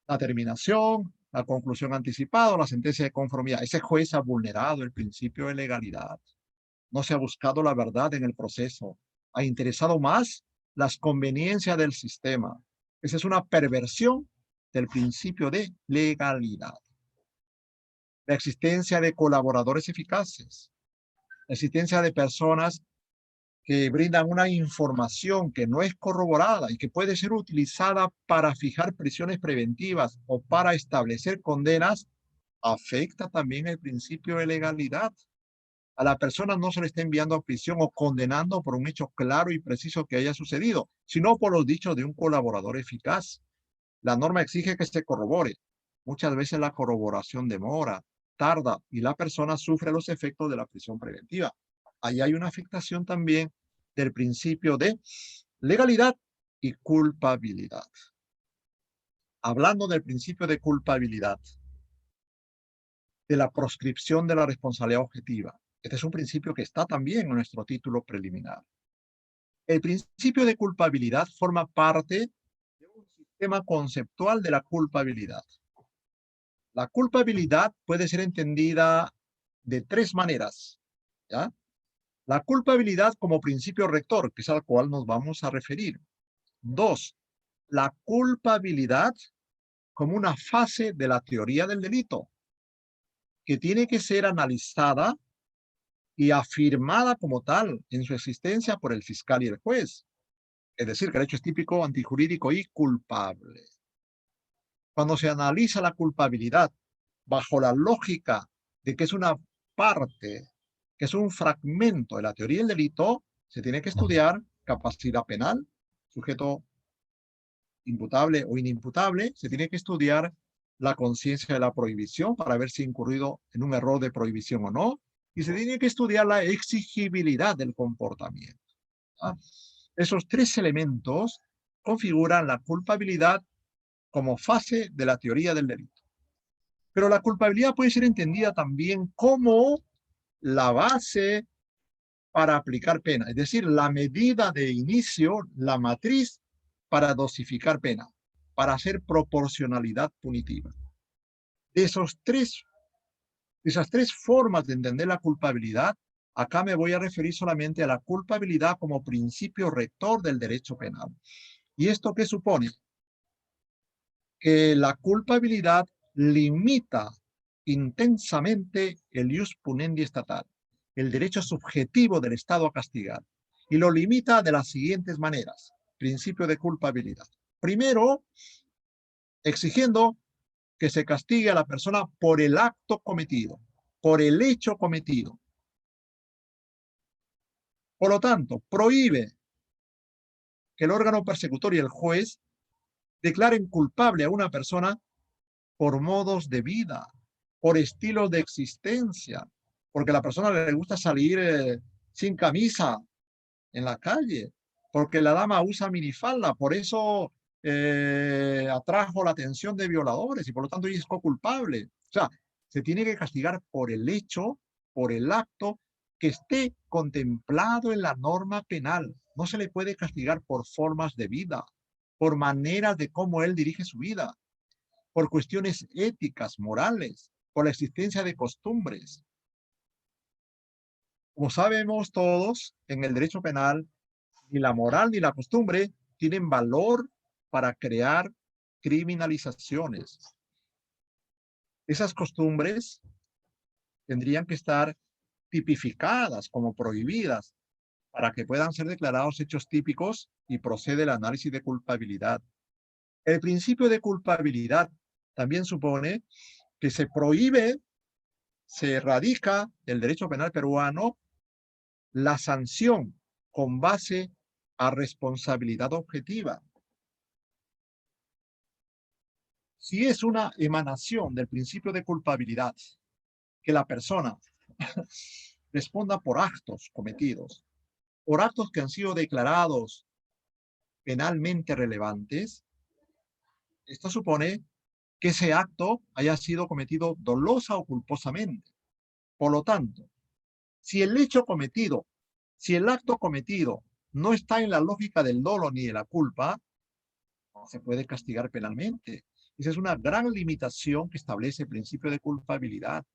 la terminación, la conclusión anticipada o la sentencia de conformidad. Ese juez ha vulnerado el principio de legalidad. No se ha buscado la verdad en el proceso. Ha interesado más las conveniencias del sistema. Esa es una perversión del principio de legalidad. La existencia de colaboradores eficaces, la existencia de personas que brindan una información que no es corroborada y que puede ser utilizada para fijar prisiones preventivas o para establecer condenas, afecta también el principio de legalidad. A la persona no se le está enviando a prisión o condenando por un hecho claro y preciso que haya sucedido, sino por los dichos de un colaborador eficaz. La norma exige que se corrobore. Muchas veces la corroboración demora, tarda y la persona sufre los efectos de la prisión preventiva. Ahí hay una afectación también del principio de legalidad y culpabilidad. Hablando del principio de culpabilidad, de la proscripción de la responsabilidad objetiva. Este es un principio que está también en nuestro título preliminar. El principio de culpabilidad forma parte de un sistema conceptual de la culpabilidad. La culpabilidad puede ser entendida de tres maneras, ¿ya? La culpabilidad como principio rector, que es al cual nos vamos a referir. 2. La culpabilidad como una fase de la teoría del delito, que tiene que ser analizada y afirmada como tal en su existencia por el fiscal y el juez. Es decir, que el hecho es típico, antijurídico y culpable. Cuando se analiza la culpabilidad bajo la lógica de que es una parte, que es un fragmento de la teoría del delito, se tiene que estudiar capacidad penal, sujeto imputable o inimputable, se tiene que estudiar la conciencia de la prohibición para ver si ha incurrido en un error de prohibición o no, y se tiene que estudiar la exigibilidad del comportamiento. ¿Ah? Esos tres elementos configuran la culpabilidad como fase de la teoría del delito. Pero la culpabilidad puede ser entendida también como la base para aplicar pena, es decir, la medida de inicio, la matriz para dosificar pena, para hacer proporcionalidad punitiva. De esas tres formas de entender la culpabilidad, acá me voy a referir solamente a la culpabilidad como principio rector del derecho penal. ¿Y esto qué supone? Que la culpabilidad limita intensamente el ius punendi estatal, el derecho subjetivo del Estado a castigar, y lo limita de las siguientes maneras. Principio de culpabilidad. Primero, exigiendo que se castigue a la persona por el acto cometido, por el hecho cometido. Por lo tanto, prohíbe que el órgano persecutor y el juez declaren culpable a una persona por modos de vida, por estilos de existencia, porque a la persona le gusta salir sin camisa en la calle, porque la dama usa minifalda, por eso atrajo la atención de violadores y por lo tanto ella es culpable. O sea, se tiene que castigar por el hecho, por el acto que esté contemplado en la norma penal. No se le puede castigar por formas de vida, por maneras de cómo él dirige su vida, por cuestiones éticas, morales, por la existencia de costumbres. Como sabemos todos, en el derecho penal, ni la moral ni la costumbre tienen valor para crear criminalizaciones. Esas costumbres tendrían que estar tipificadas como prohibidas para que puedan ser declarados hechos típicos y procede el análisis de culpabilidad. El principio de culpabilidad también supone que se prohíbe, se erradica del derecho penal peruano la sanción con base a responsabilidad objetiva. Si es una emanación del principio de culpabilidad que la persona responda por actos cometidos, por actos que han sido declarados penalmente relevantes, esto supone que ese acto haya sido cometido dolosa o culposamente. Por lo tanto, si el hecho cometido, si el acto cometido no está en la lógica del dolo ni de la culpa, no se puede castigar penalmente. Esa es una gran limitación que establece el principio de culpabilidad.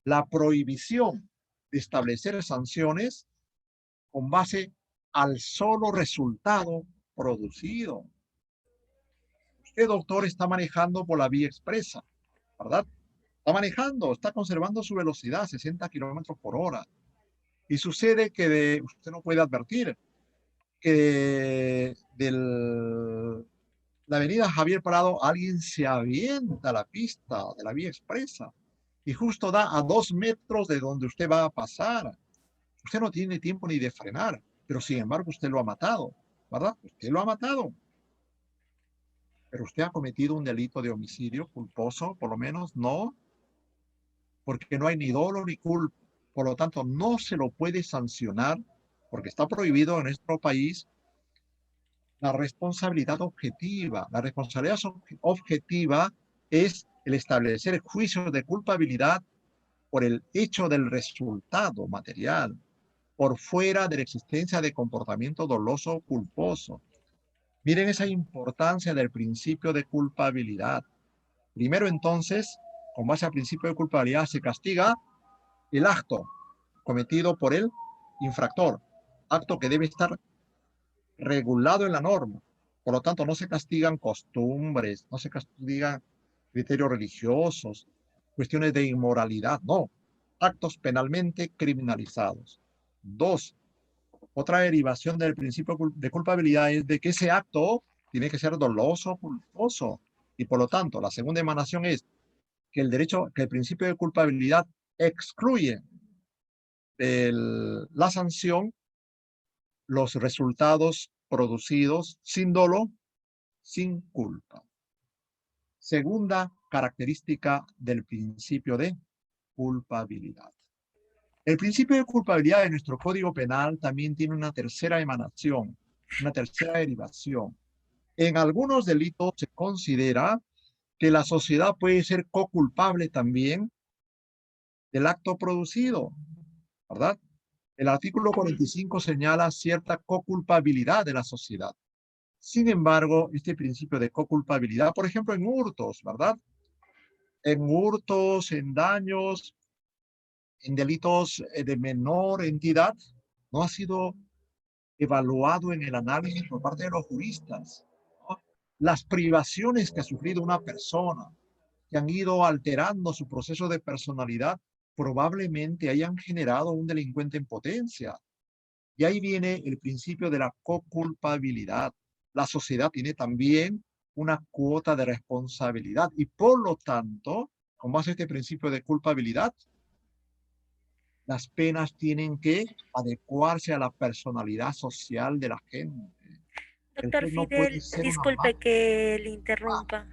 La prohibición de establecer sanciones con base al solo resultado producido. Usted, doctor, está manejando por la vía expresa, ¿verdad? Está manejando, está conservando su velocidad, 60 kilómetros por hora. Y sucede que usted no puede advertir que de la avenida Javier Prado alguien se avienta a la pista de la vía expresa y justo da a 2 metros de donde usted va a pasar. Usted no tiene tiempo ni de frenar, pero sin embargo usted lo ha matado, ¿verdad? Usted lo ha matado. Pero usted ha cometido un delito de homicidio culposo, por lo menos no, porque no hay ni dolo ni culpa. Por lo tanto, no se lo puede sancionar, porque está prohibido en nuestro país la responsabilidad objetiva. La responsabilidad objetiva es el establecer juicios de culpabilidad por el hecho del resultado material, por fuera de la existencia de comportamiento doloso o culposo. Miren esa importancia del principio de culpabilidad. Primero, entonces, con base al principio de culpabilidad, se castiga el acto cometido por el infractor, acto que debe estar regulado en la norma. Por lo tanto, no se castigan costumbres, no se castigan criterios religiosos, cuestiones de inmoralidad, no. Actos penalmente criminalizados. Dos, otra derivación del principio de culpabilidad es de que ese acto tiene que ser doloso, culposo. Y por lo tanto, la segunda emanación es que el principio de culpabilidad excluye la sanción los resultados producidos sin dolo, sin culpa. Segunda característica del principio de culpabilidad. El principio de culpabilidad de nuestro Código Penal también tiene una tercera emanación, una tercera derivación. En algunos delitos se considera que la sociedad puede ser coculpable también del acto producido, ¿verdad? El artículo 45 señala cierta coculpabilidad de la sociedad. Sin embargo, este principio de coculpabilidad, por ejemplo, en hurtos, ¿verdad? En hurtos, en daños, en delitos de menor entidad, no ha sido evaluado en el análisis por parte de los juristas, ¿no? Las privaciones que ha sufrido una persona, que han ido alterando su proceso de personalidad, probablemente hayan generado un delincuente en potencia. Y ahí viene el principio de la coculpabilidad. La sociedad tiene también una cuota de responsabilidad y por lo tanto, con base a este principio de culpabilidad, las penas tienen que adecuarse a la personalidad social de la gente. El Doctor juez no puede Fidel, ser una disculpe máquina. que le interrumpa.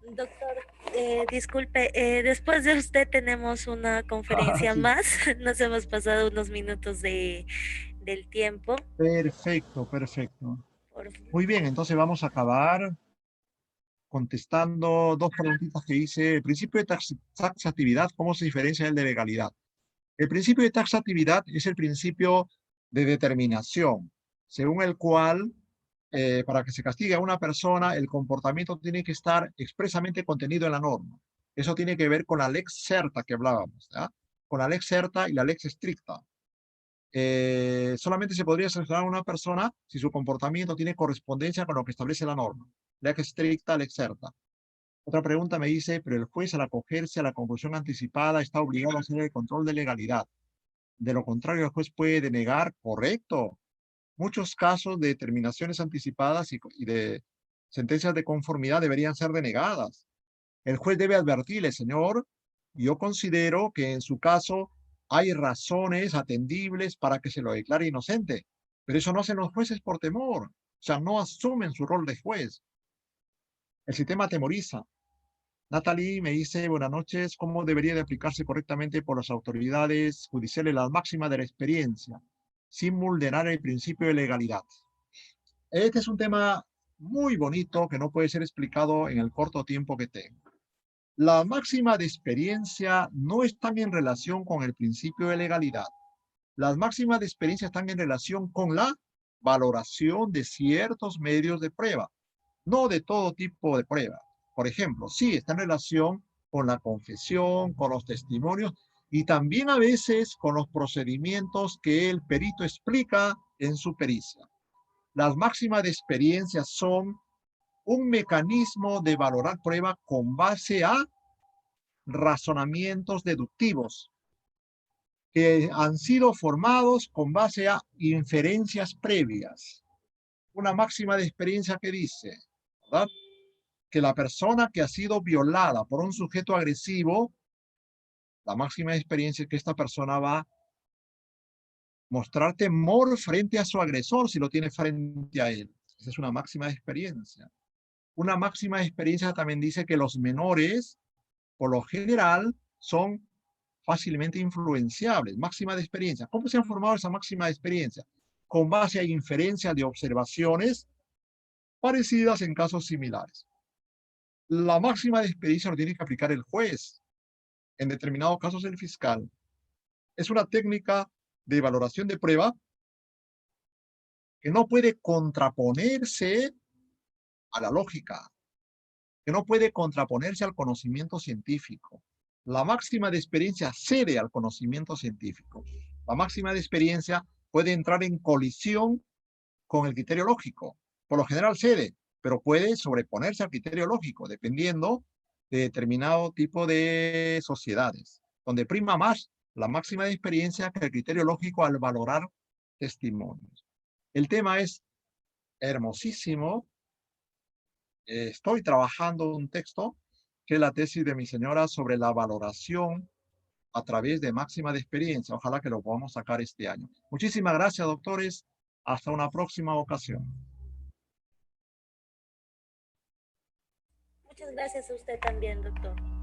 Doctor, disculpe, después de usted tenemos una conferencia Sí, más. Nos hemos pasado unos minutos del tiempo. perfecto, perfecto. Por, Muy bien, entonces vamos a acabar contestando dos preguntitas que hice. El principio de taxatividad, ¿cómo se diferencia del de legalidad? El principio de taxatividad es el principio de determinación, según el cual, para que se castigue a una persona, el comportamiento tiene que estar expresamente contenido en la norma. Eso tiene que ver con la lex certa que hablábamos, ¿ya? Con la lex certa y la lex stricta. Solamente se podría sancionar a una persona si su comportamiento tiene correspondencia con lo que establece la norma. Lex stricta, lex certa. Otra pregunta me dice, pero el juez al acogerse a la conclusión anticipada está obligado a hacer el control de legalidad. De lo contrario, el juez puede denegar, correcto. Muchos casos de determinaciones anticipadas y de sentencias de conformidad deberían ser denegadas. El juez debe advertirle, señor, yo considero que en su caso hay razones atendibles para que se lo declare inocente, pero eso no hacen los jueces por temor, o sea, no asumen su rol de juez. El sistema atemoriza. Natalie me dice, buenas noches, ¿cómo debería de aplicarse correctamente por las autoridades judiciales la máxima de la experiencia, sin vulnerar el principio de legalidad? Este es un tema muy bonito que no puede ser explicado en el corto tiempo que tengo. La máxima de experiencia no están en relación con el principio de legalidad. Las máximas de experiencia están en relación con la valoración de ciertos medios de prueba, no de todo tipo de prueba. Por ejemplo, sí está en relación con la confesión, con los testimonios y también a veces con los procedimientos que el perito explica en su pericia. Las máximas de experiencia son un mecanismo de valorar prueba con base a razonamientos deductivos que han sido formados con base a inferencias previas. Una máxima de experiencia que dice, ¿verdad?, que la persona que ha sido violada por un sujeto agresivo, la máxima de experiencia es que esta persona va a mostrar temor frente a su agresor si lo tiene frente a él. Esa es una máxima de experiencia. Una máxima de experiencia también dice que los menores, por lo general, son fácilmente influenciables. Máxima de experiencia. ¿Cómo se ha formado esa máxima de experiencia? Con base a inferencias de observaciones parecidas en casos similares. La máxima de experiencia lo tiene que aplicar el juez, en determinados casos el fiscal. Es una técnica de valoración de prueba que no puede contraponerse a la lógica, que no puede contraponerse al conocimiento científico. La máxima de experiencia cede al conocimiento científico. La máxima de experiencia puede entrar en colisión con el criterio lógico. Por lo general cede, pero puede sobreponerse al criterio lógico, dependiendo de determinado tipo de sociedades, donde prima más la máxima de experiencia que el criterio lógico al valorar testimonios. El tema es hermosísimo. Estoy trabajando un texto que es la tesis de mi señora sobre la valoración a través de máxima de experiencia. Ojalá que lo podamos sacar este año. Muchísimas gracias, doctores. Hasta una próxima ocasión. Muchas gracias a usted también, doctor.